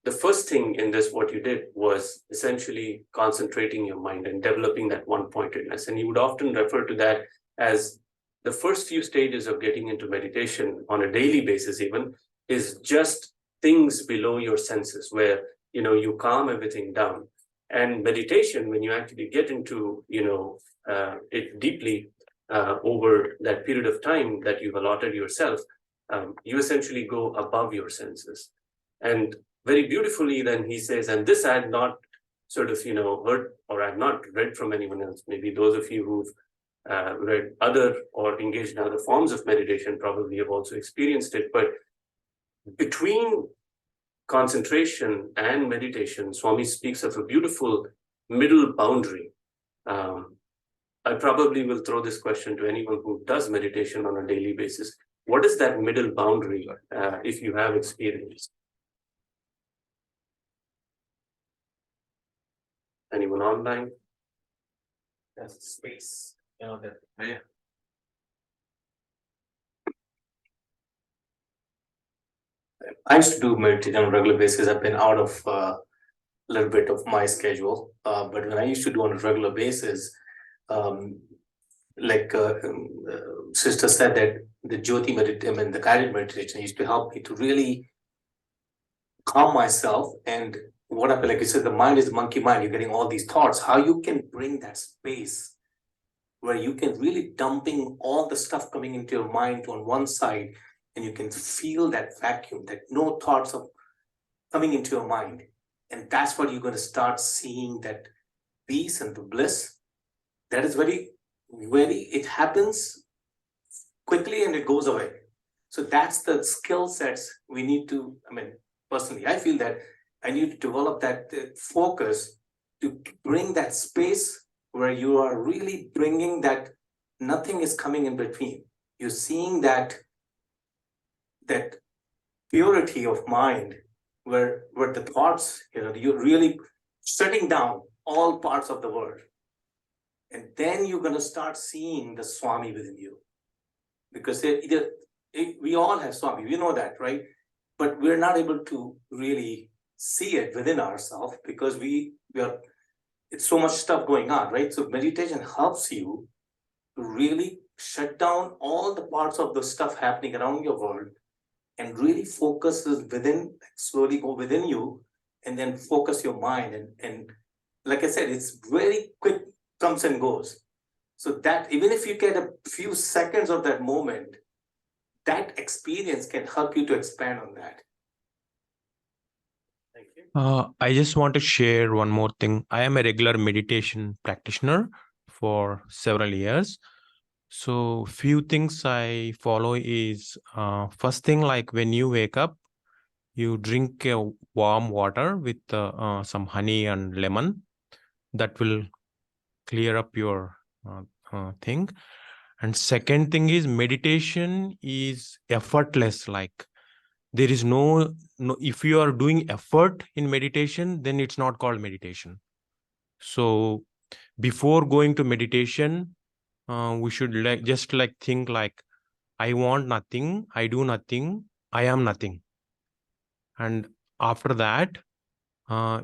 the first thing in this, what you did was essentially concentrating your mind and developing that one-pointedness. And he would often refer to that as the first few stages of getting into meditation on a daily basis, even, is just things below your senses where, you calm everything down. And meditation, when you actually get into, it deeply over that period of time that you've allotted yourself, you essentially go above your senses. And very beautifully, then he says, and this I had not sort of, heard or I had not read from anyone else. Maybe those of you who've read other or engaged in other forms of meditation probably have also experienced it. But between concentration and meditation, Swami speaks of a beautiful middle boundary. I probably will throw this question to anyone who does meditation on a daily basis. What is that middle boundary, if you have experience? Anyone online? That's space, that, yeah. I used to do meditation on a regular basis. I've been out of a little bit of my schedule, but when I used to do on a regular basis, sister said that the Jyoti meditation and the guided meditation used to help me to really calm myself. And what happened, like you said, the mind is the monkey mind. You're getting all these thoughts. How you can bring that space where you can really dumping all the stuff coming into your mind on one side, and you can feel that vacuum, that no thoughts of coming into your mind. And that's what you're going to start seeing, that peace and the bliss. That is very, it happens quickly and it goes away. So that's the skill sets we need to, personally, I feel that I need to develop that focus to bring that space where you are really bringing that nothing is coming in between. You're seeing that purity of mind where the thoughts, you're really shutting down all parts of the world. And then you're going to start seeing the Swami within you. Because we all have Swami, we know that, right? But we're not able to really see it within ourselves because it's so much stuff going on, right? So meditation helps you to really shut down all the parts of the stuff happening around your world and really focus within, slowly go within you and then focus your mind. And like I said, it's very quick, comes and goes. So that even if you get a few seconds of that moment, that experience can help you to expand on that. Thank you. I just want to share one more thing. I am a regular meditation practitioner for several years. So few things I follow is first thing, like when you wake up, you drink warm water with some honey and lemon. That will clear up your thing. And second thing is meditation is effortless. Like there is no, if you are doing effort in meditation, then it's not called meditation. So before going to meditation, we should just think like, I want nothing, I do nothing, I am nothing. And after that,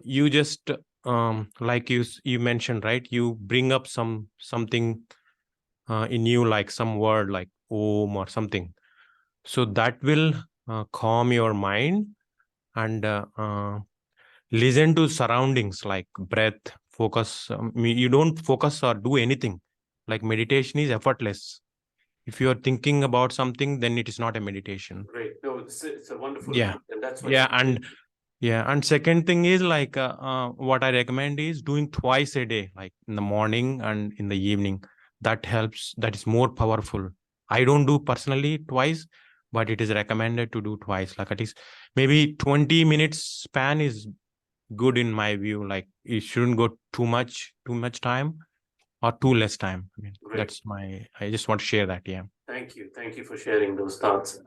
you just like you mentioned, right? You bring up something in you, like some word like Om or something. So that will calm your mind and listen to surroundings like breath, focus. You don't focus or do anything. Like meditation is effortless. If you are thinking about something, then it is not a meditation. Great. No, it's a wonderful. Yeah. And that's Yeah. And second thing is like what I recommend is doing twice a day, like in the morning and in the evening. That helps. That is more powerful. I don't do personally twice, but it is recommended to do twice. Like at least maybe 20 minutes span is good in my view. Like it shouldn't go too much time. or too less time. I mean, Great. I just want to share that. Yeah. Thank you. Thank you for sharing those thoughts.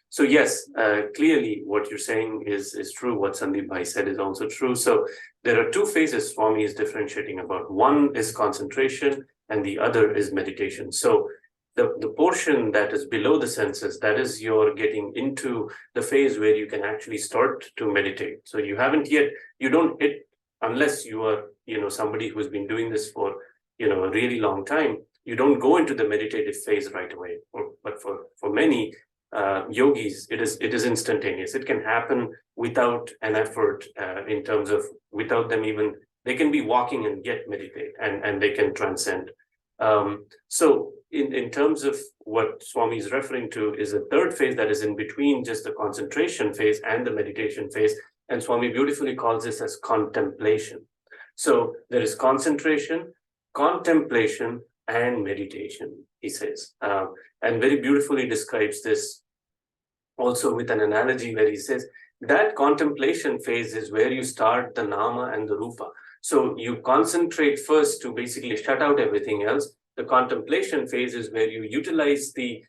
So yes, clearly what you're saying is true. What Sandeep Bhai said is also true. So there are two phases Swami is differentiating about. One is concentration and the other is meditation. So the portion that is below the senses, that is you're getting into the phase where you can actually start to meditate. So you haven't yet, you don't hit, unless you are, somebody who's been doing this for, a really long time, you don't go into the meditative phase right away. But for many yogis, it is instantaneous. It can happen without an effort, in terms of without them even, they can be walking and get meditate, and they can transcend. So in terms of what Swami is referring to is a third phase that is in between just the concentration phase and the meditation phase. And Swami beautifully calls this as contemplation. So there is concentration, contemplation, and meditation, he says, and very beautifully describes this also with an analogy where he says that contemplation phase is where you start the nama and the rupa. So you concentrate first to basically shut out everything else. The contemplation phase is where you utilize the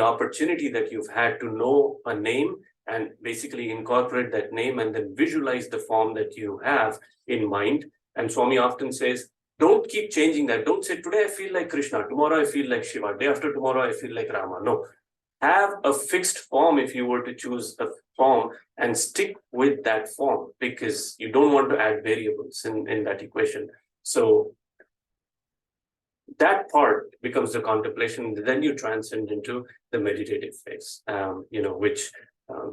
opportunity that you've had to know a name and basically incorporate that name and then visualize the form that you have in mind. And Swami often says, don't keep changing that. Don't say, today I feel like Krishna, tomorrow I feel like Shiva, day after tomorrow I feel like Rama. No, have a fixed form if you were to choose a form and stick with that form, because you don't want to add variables in that equation. So that part becomes the contemplation. Then you transcend into the meditative phase, which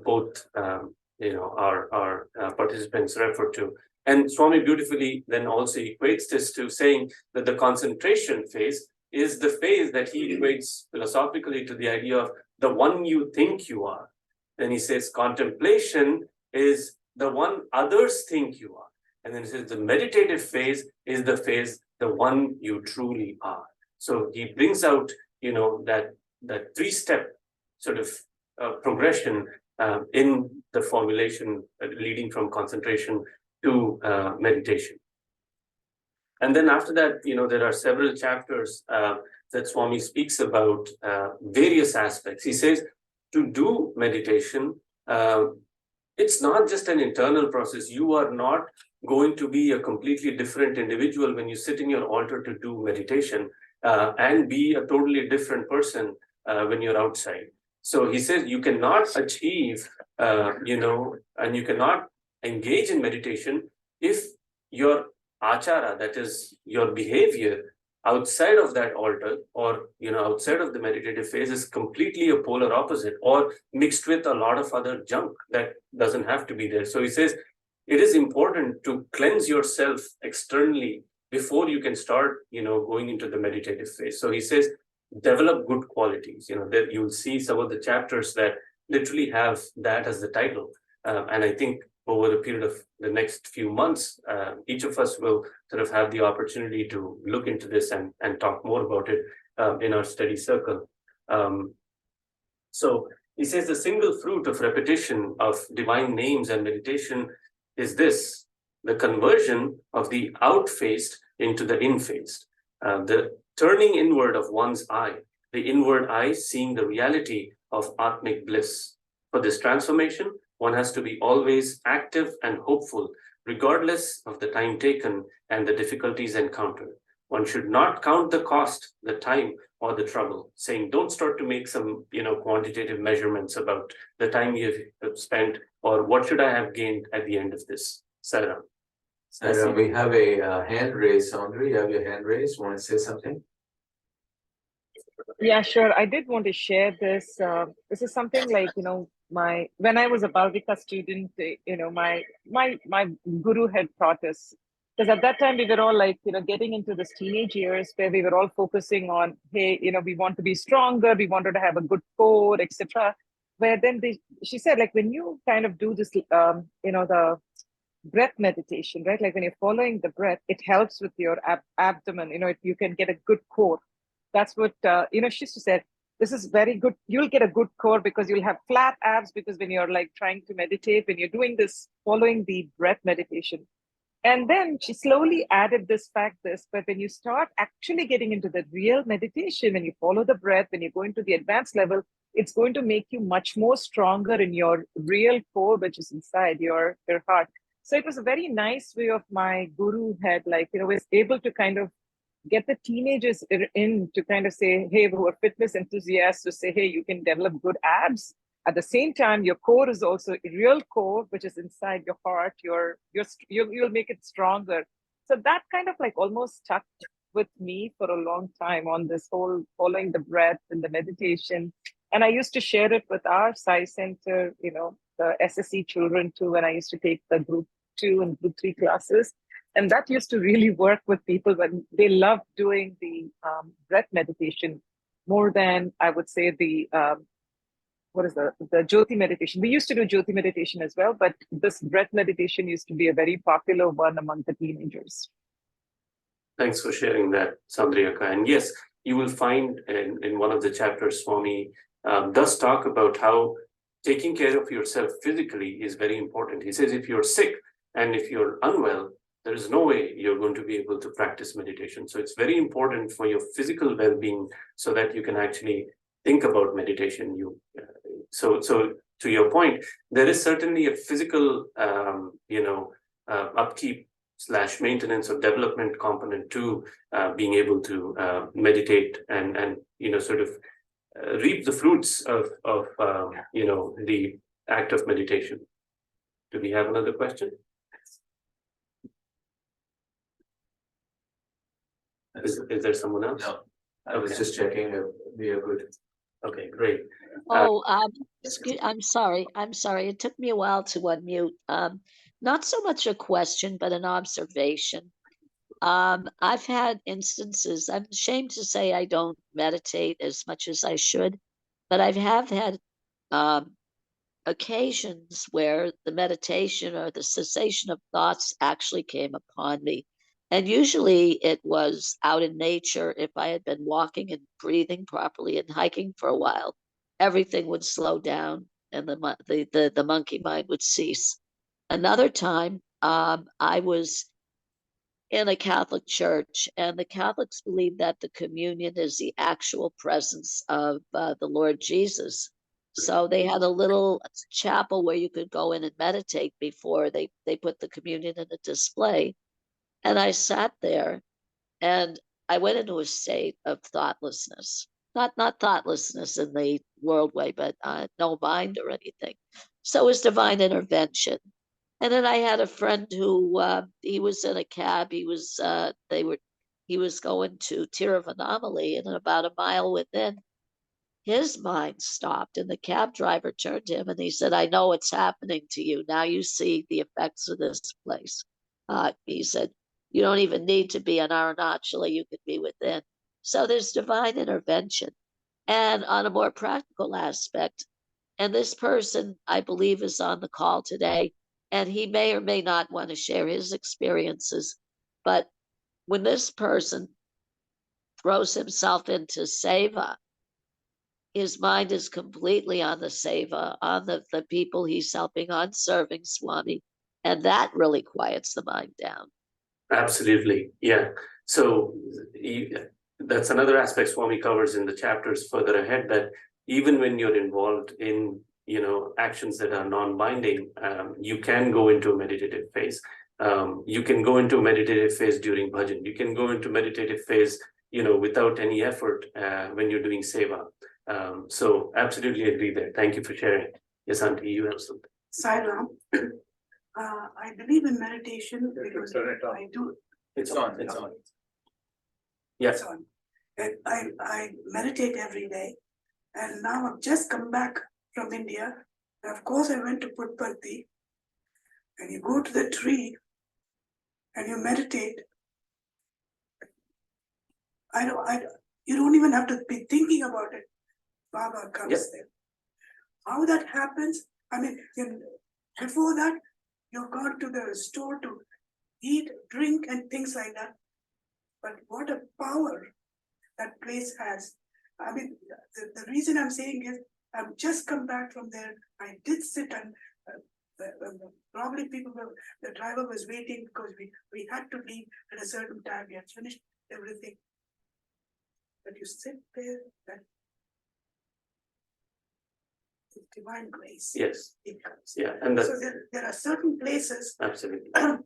both, our participants refer to. And Swami beautifully then also equates this to saying that the concentration phase is the phase that he equates philosophically to the idea of the one you think you are. Then he says contemplation is the one others think you are. And then he says the meditative phase is the phase, the one you truly are. So he brings out, that three-step sort of progression in the formulation leading from concentration to meditation. And then after that, there are several chapters that Swami speaks about various aspects. He says to do meditation, it's not just an internal process. You are not going to be a completely different individual when you sit in your altar to do meditation and be a totally different person when you're outside. So he says you cannot achieve, and you cannot engage in meditation if your achara, that is your behavior outside of that altar or outside of the meditative phase, is completely a polar opposite or mixed with a lot of other junk that doesn't have to be there. So he says it is important to cleanse yourself externally before you can start going into the meditative phase. So he says develop good qualities. That you'll see some of the chapters that literally have that as the title, and I think over the period of the next few months, each of us will sort of have the opportunity to look into this and talk more about it in our study circle. So he says the single fruit of repetition of divine names and meditation is this: the conversion of the out-faced into the in-faced, the turning inward of one's eye, the inward eye seeing the reality of Atmic bliss. For this transformation, one has to be always active and hopeful, regardless of the time taken and the difficulties encountered. One should not count the cost, the time, or the trouble, saying, don't start to make some, quantitative measurements about the time you've spent or what should I have gained at the end of this. Saram. Saram, we have a hand raised. Sandra, you have your hand raised. Want to say something? Yeah, sure. I did want to share this. This is something like, when I was a Balvika student, my guru had taught us, because at that time we were all like, getting into this teenage years where we were all focusing on, hey, we want to be stronger, we wanted to have a good core, etc. Where then she said, like, when you kind of do this, the breath meditation, right? Like when you're following the breath, it helps with your abdomen, you can get a good core. That's what, she used to say, this is very good. You'll get a good core because you'll have flat abs, because when you're like trying to meditate, when you're doing this, following the breath meditation. And then she slowly added this practice. But when you start actually getting into the real meditation, when you follow the breath, when you go into the advanced level, it's going to make you much more stronger in your real core, which is inside your heart. So it was a very nice way of my guru had, like, was able to kind of get the teenagers in to kind of say, hey, who are fitness enthusiasts, to say, hey, you can develop good abs. At the same time, your core is also a real core, which is inside your heart. You'll make it stronger. So that kind of like almost stuck with me for a long time on this whole following the breath and the meditation. And I used to share it with our Sai Center, the SSE children too, when I used to take the group 2 and group 3 classes. And that used to really work with people when they loved doing the breath meditation more than, I would say, the Jyoti meditation. We used to do Jyoti meditation as well, but this breath meditation used to be a very popular one among the teenagers. Thanks for sharing that, Sandriyaka. And yes, you will find in one of the chapters, Swami does talk about how taking care of yourself physically is very important. He says if you're sick and if you're unwell, there is no way you're going to be able to practice meditation. So it's very important for your physical well-being so that you can actually think about meditation. So to your point, there is certainly a physical, upkeep / maintenance or development component to being able to meditate and sort of reap the fruits of the act of meditation. Do we have another question? Is there someone else? No, I was just checking if we are good. Okay, great. Oh, I'm sorry. It took me a while to unmute. Not so much a question, but an observation. I've had instances, I'm ashamed to say I don't meditate as much as I should, but I have had occasions where the meditation or the cessation of thoughts actually came upon me. And usually it was out in nature. If I had been walking and breathing properly and hiking for a while, everything would slow down and the monkey mind would cease. Another time, I was in a Catholic church, and the Catholics believe that the communion is the actual presence of the Lord Jesus. So they had a little chapel where you could go in and meditate before they put the communion in a display. And I sat there and I went into a state of thoughtlessness. Not thoughtlessness in the world way, but no mind or anything. So it was divine intervention. And then I had a friend who he was in a cab. He was going to Tiruvannamalai, and about a mile within, his mind stopped, and the cab driver turned to him and he said, "I know what's happening to you. Now you see the effects of this place." He said, "You don't even need to be in Arunachala, you could be within." So there's divine intervention. And on a more practical aspect, and this person, I believe, is on the call today, and he may or may not want to share his experiences. But when this person throws himself into seva, his mind is completely on the seva, on the people he's helping, on serving Swami. And that really quiets the mind down. Absolutely, yeah. So that's another aspect Swami covers in the chapters further ahead, that even when you're involved in actions that are non-binding, you can go into a meditative phase. You can go into a meditative phase during bhajan. You can go into meditative phase, without any effort when you're doing seva. So absolutely agree there. Thank you for sharing. Yes, Auntie, you have something. Sairam, I believe in meditation because I do. It's on. Yes. It's on. I meditate every day, and now I've just come back from India. And of course, I went to Puttaparthi, and you go to the tree and you meditate. You don't even have to be thinking about it. Baba comes there. How that happens? I mean, before that, you've gone to the store to eat, drink, and things like that. But what a power that place has. I mean, the reason I'm saying is, I've just come back from there. I did sit and Probably the driver was waiting because we had to leave at a certain time. We had finished everything. But you sit there, that divine grace. Yes. It comes. Yeah, and So there are certain places. absolutely. I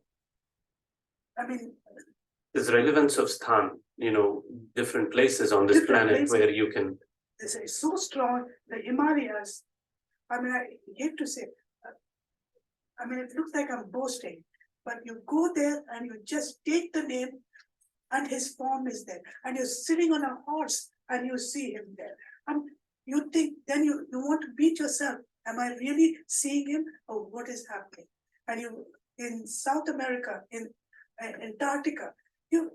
mean, There's relevance of sthan, different places on this Different planet places. where you can. this is so strong. The Himalayas. I mean, I hate to say. I mean, it looks like I'm boasting, but you go there and you just take the name, and his form is there, and you're sitting on a horse and you see him there, and you think then you want to beat yourself. Am I really seeing him, or what is happening? And you in South America, in Antarctica, you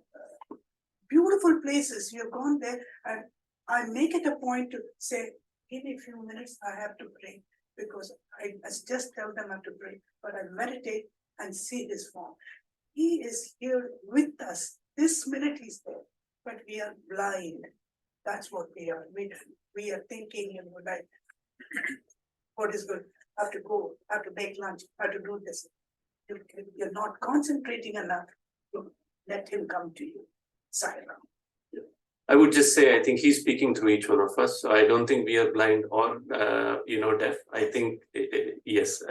beautiful places. You've gone there, and I make it a point to say, give me a few minutes. I have to pray, because I just tell them I have to pray, but I meditate and see his form. He is here with us. This minute he's there, but we are blind. That's what we are. We are thinking, like, what is good? I have to go, I have to make lunch, I have to do this. You're not concentrating enough to let him come to you. Sayonara. I would just say, I think he's speaking through each one of us. So I don't think we are blind or, deaf. I think, yes,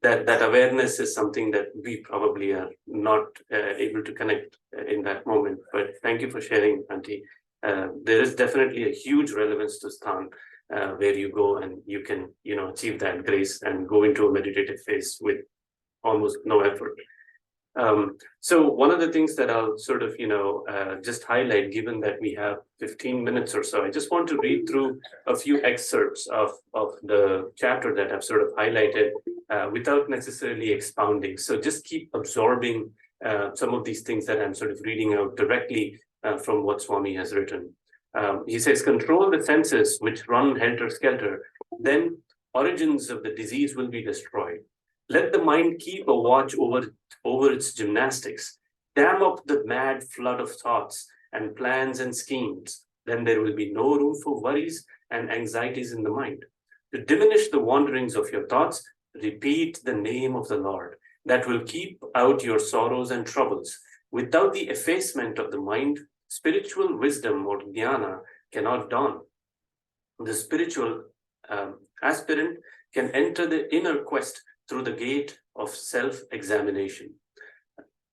that awareness is something that we probably are not able to connect in that moment. But thank you for sharing, Auntie. There is definitely a huge relevance to sthan, where you go and you can, achieve that grace and go into a meditative phase with almost no effort. So one of the things that I'll sort of, just highlight, given that we have 15 minutes or so, I just want to read through a few excerpts of the chapter that I've sort of highlighted without necessarily expounding. So just keep absorbing some of these things that I'm sort of reading out directly from what Swami has written. He says, control the senses which run helter-skelter, then origins of the disease will be destroyed. Let the mind keep a watch over its gymnastics. Dam up the mad flood of thoughts and plans and schemes. Then there will be no room for worries and anxieties in the mind. To diminish the wanderings of your thoughts, repeat the name of the Lord. That will keep out your sorrows and troubles. Without the effacement of the mind, spiritual wisdom or dhyana cannot dawn. The spiritual aspirant can enter the inner quest through the gate of self-examination.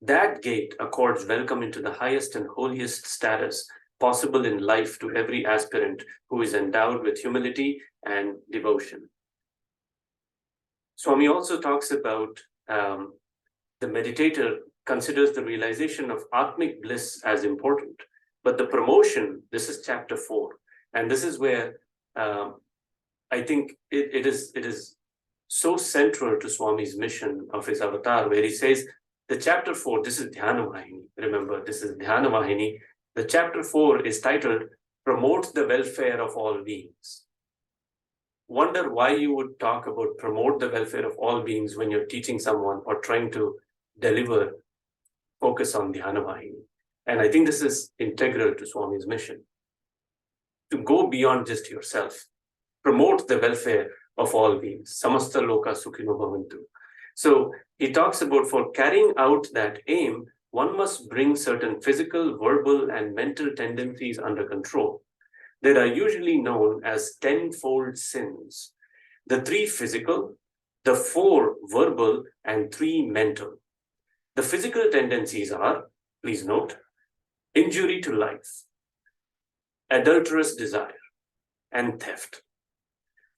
That gate accords welcome into the highest and holiest status possible in life to every aspirant who is endowed with humility and devotion. Swami also talks about the meditator considers the realization of Atmic bliss as important, but the promotion, this is chapter 4, and this is where I think it is so central to Swami's mission of his avatar, where he says, the chapter 4, this is Dhyana Vahini. Remember, this is Dhyana Vahini. The chapter 4 is titled, Promote the Welfare of All Beings. Wonder why you would talk about promote the welfare of all beings when you're teaching someone or trying to deliver focus on Dhyana Vahini. And I think this is integral to Swami's mission. To go beyond just yourself. Promote the welfare of all beings. Samasta loka sukhino bhavantu. So he talks about for carrying out that aim, one must bring certain physical, verbal, and mental tendencies under control. They are usually known as 10-fold sins. The 3 physical, the 4 verbal, and 3 mental. The physical tendencies are, please note, injury to life, adulterous desire, and theft.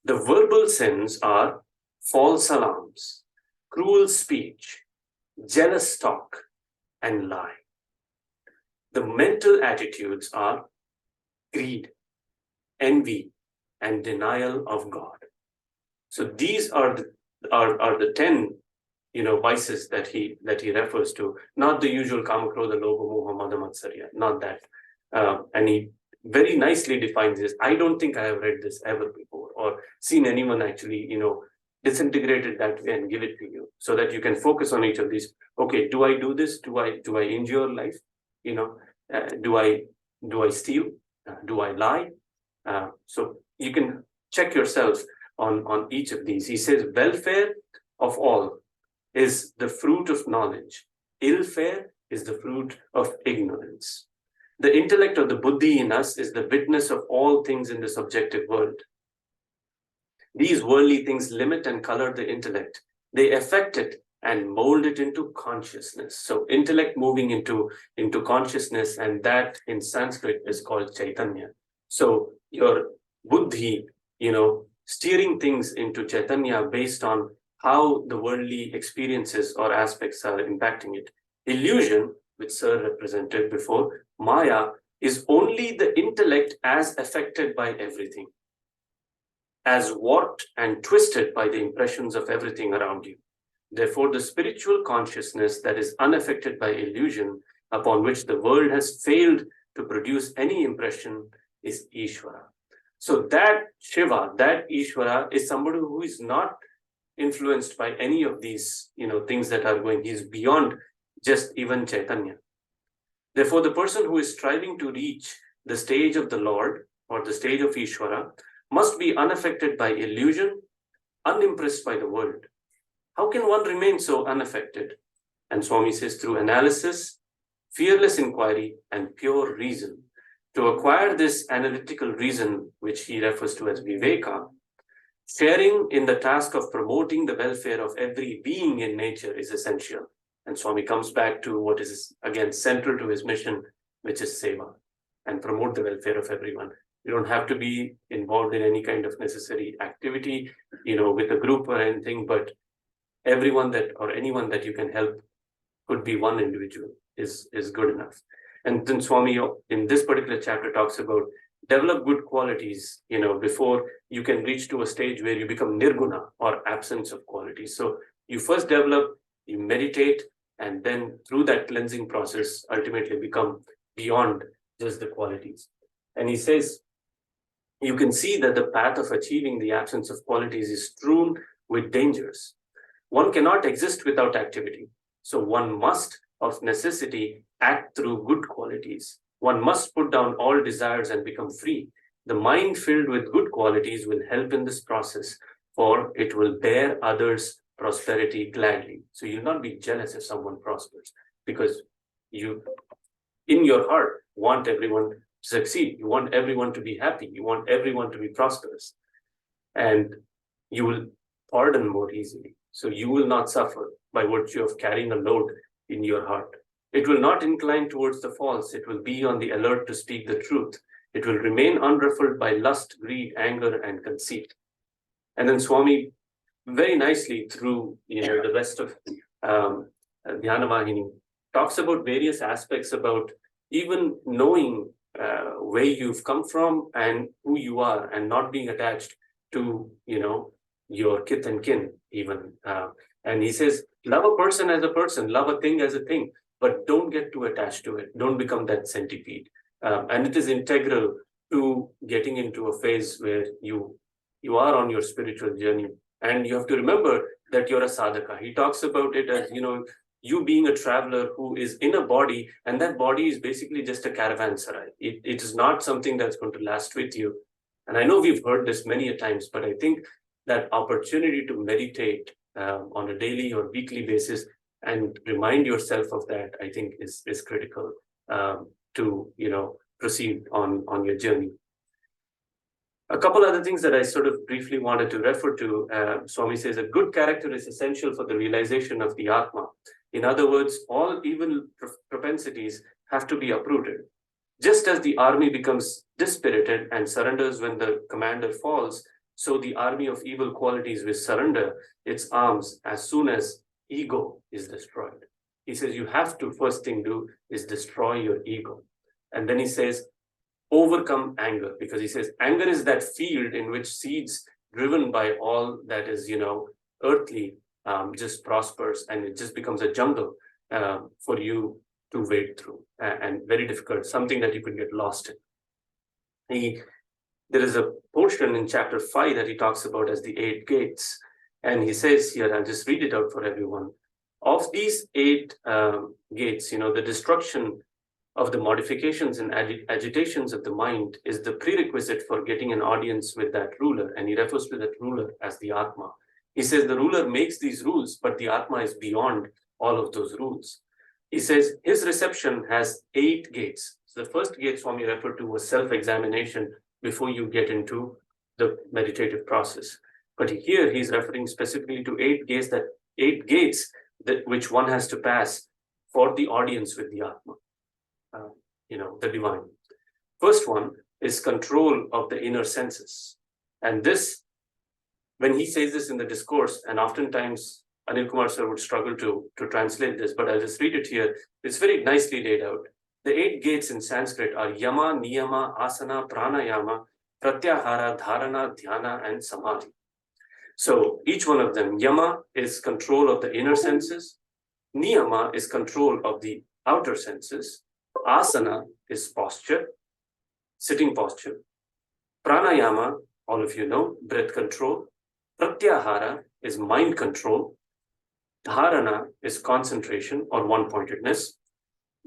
The verbal sins are false alarms, cruel speech, jealous talk, and lie. The mental attitudes are greed, envy, and denial of God. So these are the 10 vices that he refers to, not the usual kama, krodha, lobha, moha, mada, matsarya, not that. And he very nicely defines this. I don't think I have read this ever before or seen anyone actually, disintegrate it that way and give it to you so that you can focus on each of these. Okay, do I do this? Do I injure life? Do I steal? Do I lie? So you can check yourself on each of these. He says welfare of all is the fruit of knowledge. Ill fare is the fruit of ignorance. The intellect or the buddhi in us is the witness of all things in the subjective world. These worldly things limit and color the intellect. They affect it and mold it into consciousness. So intellect moving into consciousness, and that in Sanskrit is called Chaitanya. So your buddhi, steering things into Chaitanya based on how the worldly experiences or aspects are impacting it. Illusion, which Sir represented before, Maya, is only the intellect as affected by everything, as warped and twisted by the impressions of everything around you. Therefore, the spiritual consciousness that is unaffected by illusion, upon which the world has failed to produce any impression, is Ishvara. So that Shiva, that Ishvara, is somebody who is not influenced by any of these, things that are going. He's beyond just even Chaitanya. Therefore, the person who is striving to reach the stage of the Lord or the stage of Ishvara must be unaffected by illusion, unimpressed by the world. How can one remain so unaffected? And Swami says, through analysis, fearless inquiry, and pure reason. To acquire this analytical reason, which he refers to as Viveka, sharing in the task of promoting the welfare of every being in nature is essential. And Swami comes back to what is, again, central to his mission, which is Seva, and promote the welfare of everyone. You don't have to be involved in any kind of necessary activity, with a group or anything, but everyone that, or anyone that you can help, could be one individual, is good enough. And then Swami, in this particular chapter, talks about develop good qualities, before you can reach to a stage where you become nirguna, or absence of qualities. So you first develop, you meditate, and then through that cleansing process, ultimately become beyond just the qualities. And he says, you can see that the path of achieving the absence of qualities is strewn with dangers. One cannot exist without activity. So one must, of necessity, act through good qualities. One must put down all desires and become free. The mind filled with good qualities will help in this process, for it will bear others' prosperity gladly. So you'll not be jealous if someone prospers, because you, in your heart, want everyone to succeed. You want everyone to be happy. You want everyone to be prosperous. And you will pardon more easily. So you will not suffer by virtue of carrying a load in your heart. It will not incline towards the false. It will be on the alert to speak the truth. It will remain unruffled by lust, greed, anger, and conceit. And then Swami, very nicely through the rest of Dhyana Vahini, talks about various aspects about even knowing where you've come from and who you are, and not being attached to your kith and kin even. And he says, love a person as a person, love a thing as a thing, but don't get too attached to it. Don't become that centipede. And it is integral to getting into a phase where you are on your spiritual journey. And you have to remember that you're a sadhaka. He talks about it as, you being a traveler who is in a body, and that body is basically just a caravanserai. It is not something that's going to last with you. And I know we've heard this many a times, but I think that opportunity to meditate on a daily or weekly basis and remind yourself of that, I think is critical to proceed on your journey. A couple other things that I sort of briefly wanted to refer to. Swami says a good character is essential for the realization of the Atma. In other words, all evil propensities have to be uprooted. Just as the army becomes dispirited and surrenders when the commander falls, so the army of evil qualities will surrender its arms as soon as ego is destroyed. He says you have to, first thing do is destroy your ego. And then he says, overcome anger, because he says anger is that field in which seeds driven by all that is, earthly, just prospers, and it just becomes a jungle for you to wade through, and very difficult, something that you could get lost in. There is a portion in chapter 5 that he talks about as the 8 gates. And he says here, I'll just read it out for everyone. Of these 8 gates, the destruction of the modifications and agitations of the mind is the prerequisite for getting an audience with that ruler. And he refers to that ruler as the Atma. He says the ruler makes these rules, but the Atma is beyond all of those rules. He says his reception has 8 gates. So the first gate Swami referred to was self-examination before you get into the meditative process. But here he's referring specifically to 8 gates that which one has to pass for the audience with the Atma, the divine. First one is control of the inner senses. And this, when he says this in the discourse, and oftentimes Anil Kumar sir would struggle to translate this, but I'll just read it here. It's very nicely laid out. The 8 gates in Sanskrit are Yama, Niyama, Asana, Pranayama, Pratyahara, Dharana, Dhyana, and Samadhi. So each one of them, Yama is control of the inner senses, Niyama is control of the outer senses, Asana is posture, sitting posture, Pranayama, all of you know, breath control, Pratyahara is mind control, Dharana is concentration or one-pointedness,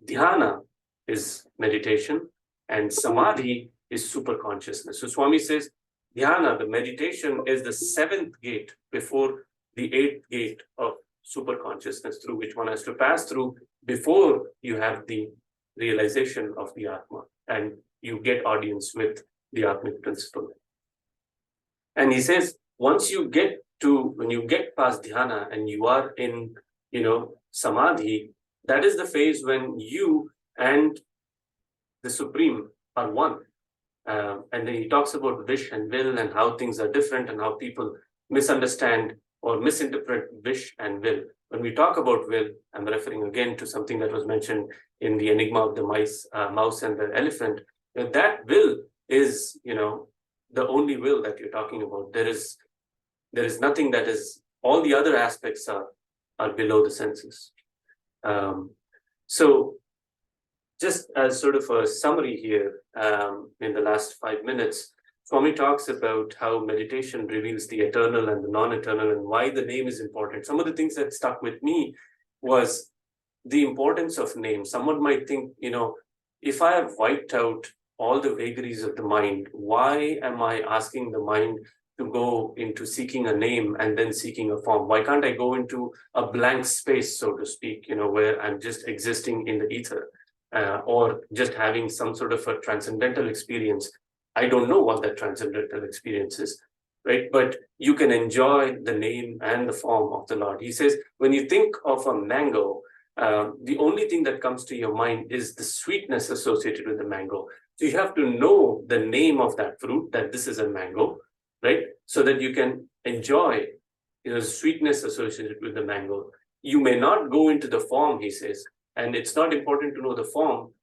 Dhyana is meditation, and Samadhi is super consciousness. So Swami says, Dhyana, the meditation, is the 7th gate before the 8th gate of super consciousness through which one has to pass through before you have the realization of the Atma and you get audience with the Atmic principle. And he says, when you get past Dhyana and you are in, Samadhi, that is the phase when you and the Supreme are one. And then he talks about wish and will and how things are different and how people misunderstand or misinterpret wish and will. When we talk about will, I'm referring again to something that was mentioned in the enigma of the mouse and the elephant. That will is, the only will that you're talking about. There is nothing that is, all the other aspects are below the senses. So just as sort of a summary here, in the last 5 minutes, Swami talks about how meditation reveals the eternal and the non-eternal and why the name is important. Some of the things that stuck with me was the importance of names. Someone might think, if I have wiped out all the vagaries of the mind, why am I asking the mind to go into seeking a name and then seeking a form? Why can't I go into a blank space, so to speak, where I'm just existing in the ether, or just having some sort of a transcendental experience? I don't know what that transcendental experience is, right? But you can enjoy the name and the form of the Lord. He says, when you think of a mango, the only thing that comes to your mind is the sweetness associated with the mango. So you have to know the name of that fruit, that this is a mango, right? So that you can enjoy, the sweetness associated with the mango. You may not go into the form, he says, and it's not important to know the form,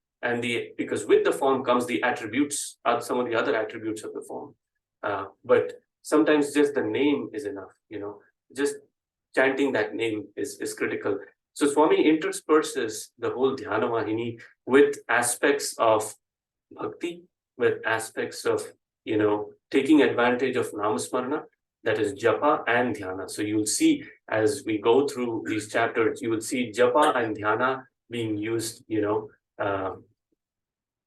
because with the form comes the attributes, some of the other attributes of the form. But sometimes just the name is enough, just chanting that name is critical. So Swami intersperses the whole Dhyana Vahini with aspects of bhakti, with aspects of, taking advantage of namasmarana, that is japa and dhyana. So you'll see as we go through these chapters, you will see japa and dhyana being used,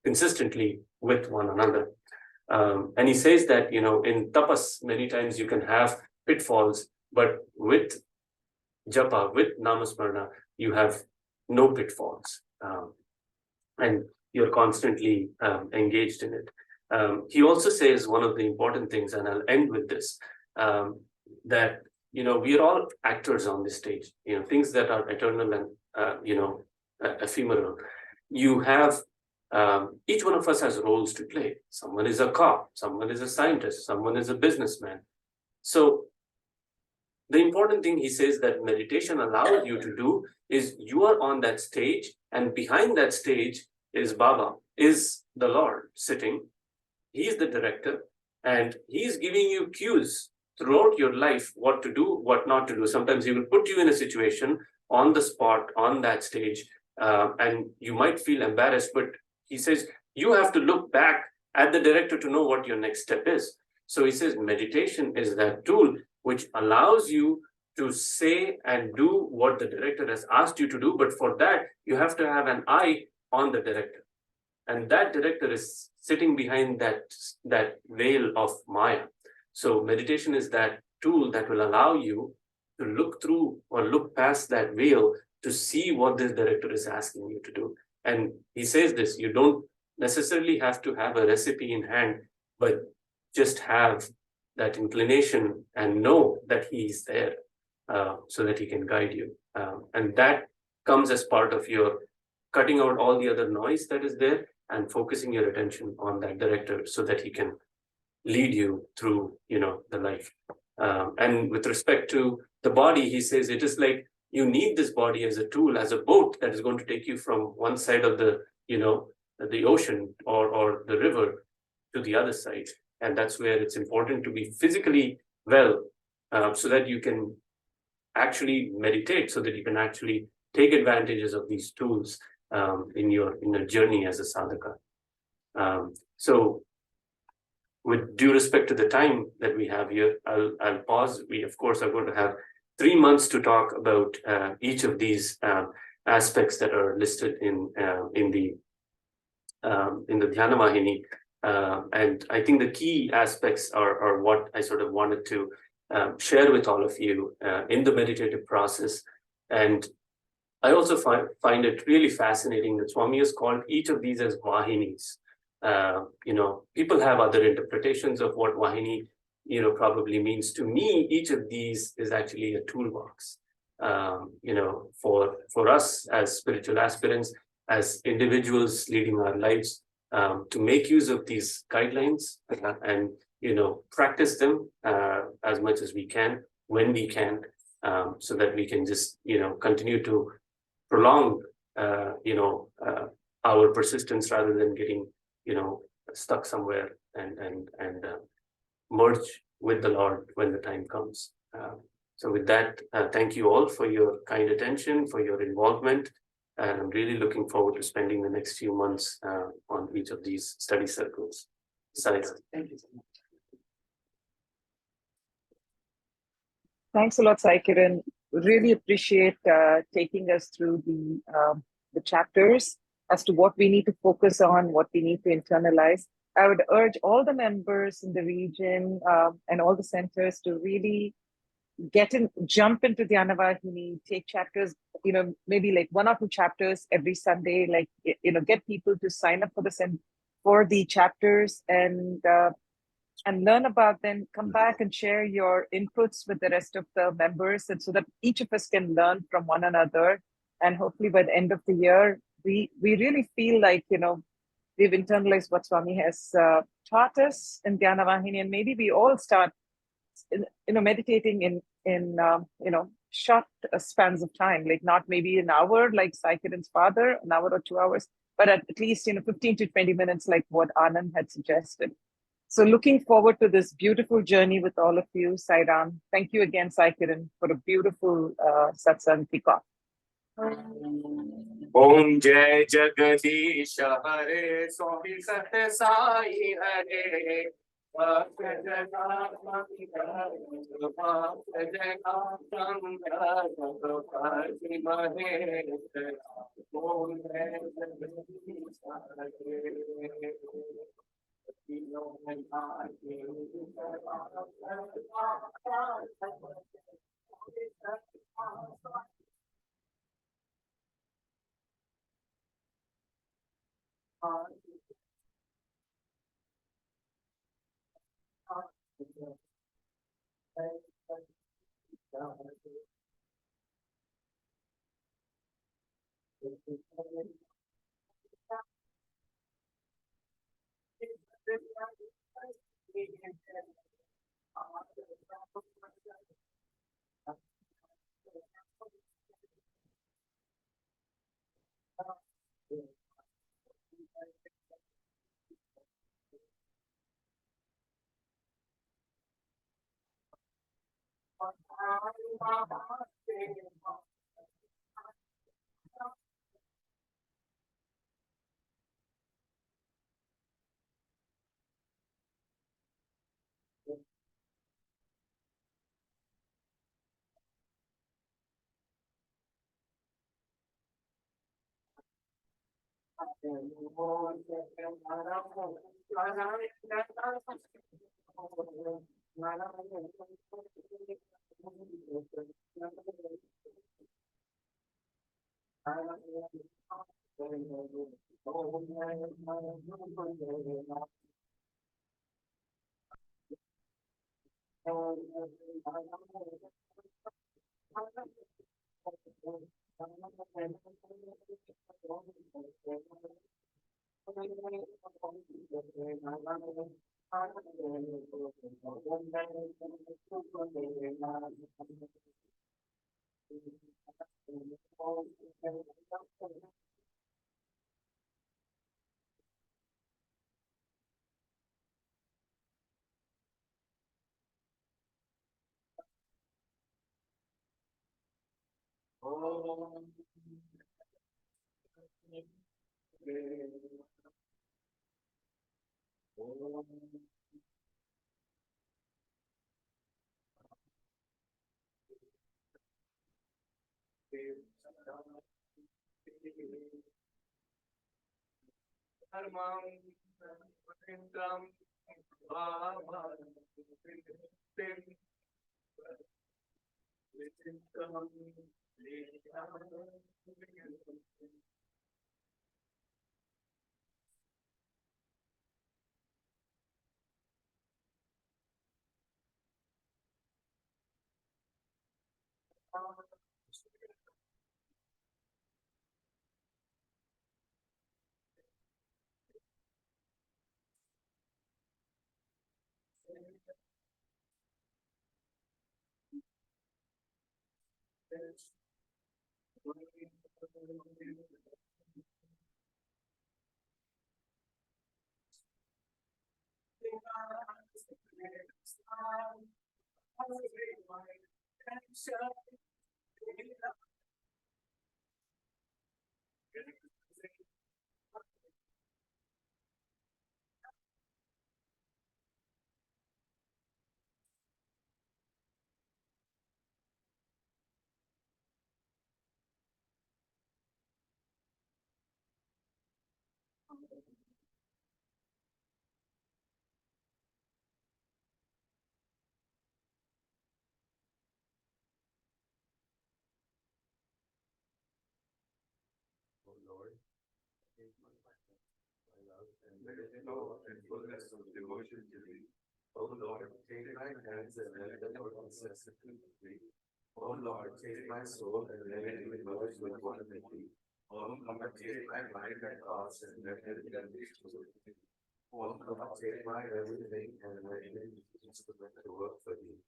consistently with one another. And he says that, in tapas, many times you can have pitfalls, but with japa, with namasmarana, you have no pitfalls. And you're constantly engaged in it. He also says one of the important things, and I'll end with this, that, we are all actors on this stage, things that are eternal and, ephemeral. You have, each one of us has roles to play. Someone is a cop, someone is a scientist, someone is a businessman. So the important thing he says that meditation allows you to do is you are on that stage, and behind that stage is Baba, is the Lord sitting. He's the director, and he's giving you cues throughout your life, what to do, what not to do. Sometimes he will put you in a situation on the spot, on that stage, and you might feel embarrassed, but he says, you have to look back at the director to know what your next step is. So he says, meditation is that tool which allows you to say and do what the director has asked you to do. But for that, you have to have an eye on the director. And that director is sitting behind that veil of Maya. So meditation is that tool that will allow you to look through or look past that veil to see what this director is asking you to do. And he says this, you don't necessarily have to have a recipe in hand, but just have that inclination and know that he is there, so that he can guide you. And that comes as part of your cutting out all the other noise that is there and focusing your attention on that director so that he can lead you through, the life. And with respect to the body, he says it is like you need this body as a tool, as a boat that is going to take you from one side of the, the ocean or the river to the other side. And that's where it's important to be physically well, so that you can actually meditate, so that you can actually take advantages of these tools in your journey as a sadhaka. So with due respect to the time that we have here, I'll pause. We of course are going to have 3 months to talk about each of these aspects that are listed in the Dhyana Vahini. And I think the key aspects are what I sort of wanted to share with all of you in the meditative process. And I also find it really fascinating that Swami has called each of these as Vahinis. People have other interpretations of what Vahini, probably means. To me, each of these is actually a toolbox, for us as spiritual aspirants, as individuals leading our lives, to make use of these guidelines and, practice them as much as we can, when we can, so that we can just, continue to prolong, our persistence rather than getting, stuck somewhere and merge with the Lord when the time comes. So with that, thank you all for your kind attention, for your involvement. And I'm really looking forward to spending the next few months on each of these study circles. Thank you so much. Thanks a lot, Sai Kiran. Really appreciate taking us through the chapters as to what we need to focus on, what we need to internalize. I would urge all the members in the region and all the centers to really jump into Dhyana Vahini, take chapters, maybe like 1 or 2 chapters every Sunday, like, get people to sign up for the chapters and learn about them, come back and share your inputs with the rest of the members, and so that each of us can learn from one another. And hopefully by the end of the year, we really feel like, we've internalized what Swami has taught us in Dhyana Vahini, and maybe we all start, meditating in short spans of time, like not maybe an hour, like Sai Kiran's father, an hour or 2 hours, but at least, 15 to 20 minutes, like what Anand had suggested. So looking forward to this beautiful journey with all of you, Sai Ram. Thank you again, Sai Kiran, for a beautiful satsang kickoff. Om Jai Jagadish Hare Swami Satya Sai Hare Oh Lord, take my love and let it flow in fullness of devotion to thee. O Lord, take my hands and let them work incessantly with thee. O Lord, take my soul and let it be merged with one with thee. O Lord, take my mind and thoughts and let it be unleashed with thee. O Lord, take my everything and let it be instrument to work for thee.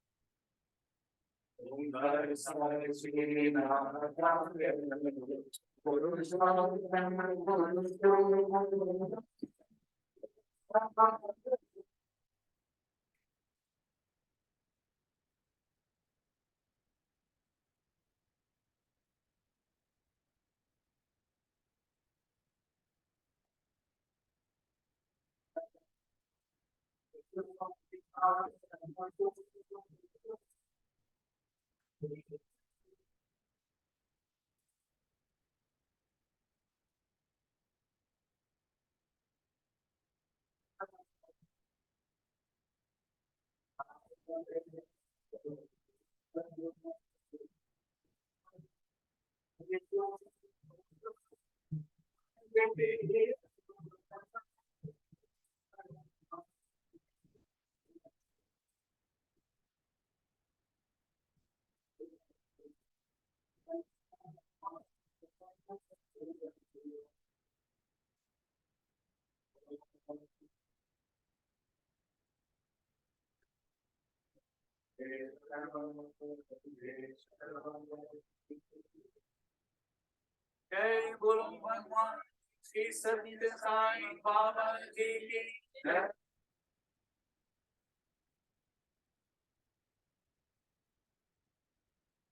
Jai Guru Bhagwan Sri Satya Sai Baba Ji ki Jai.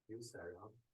You, Sarah.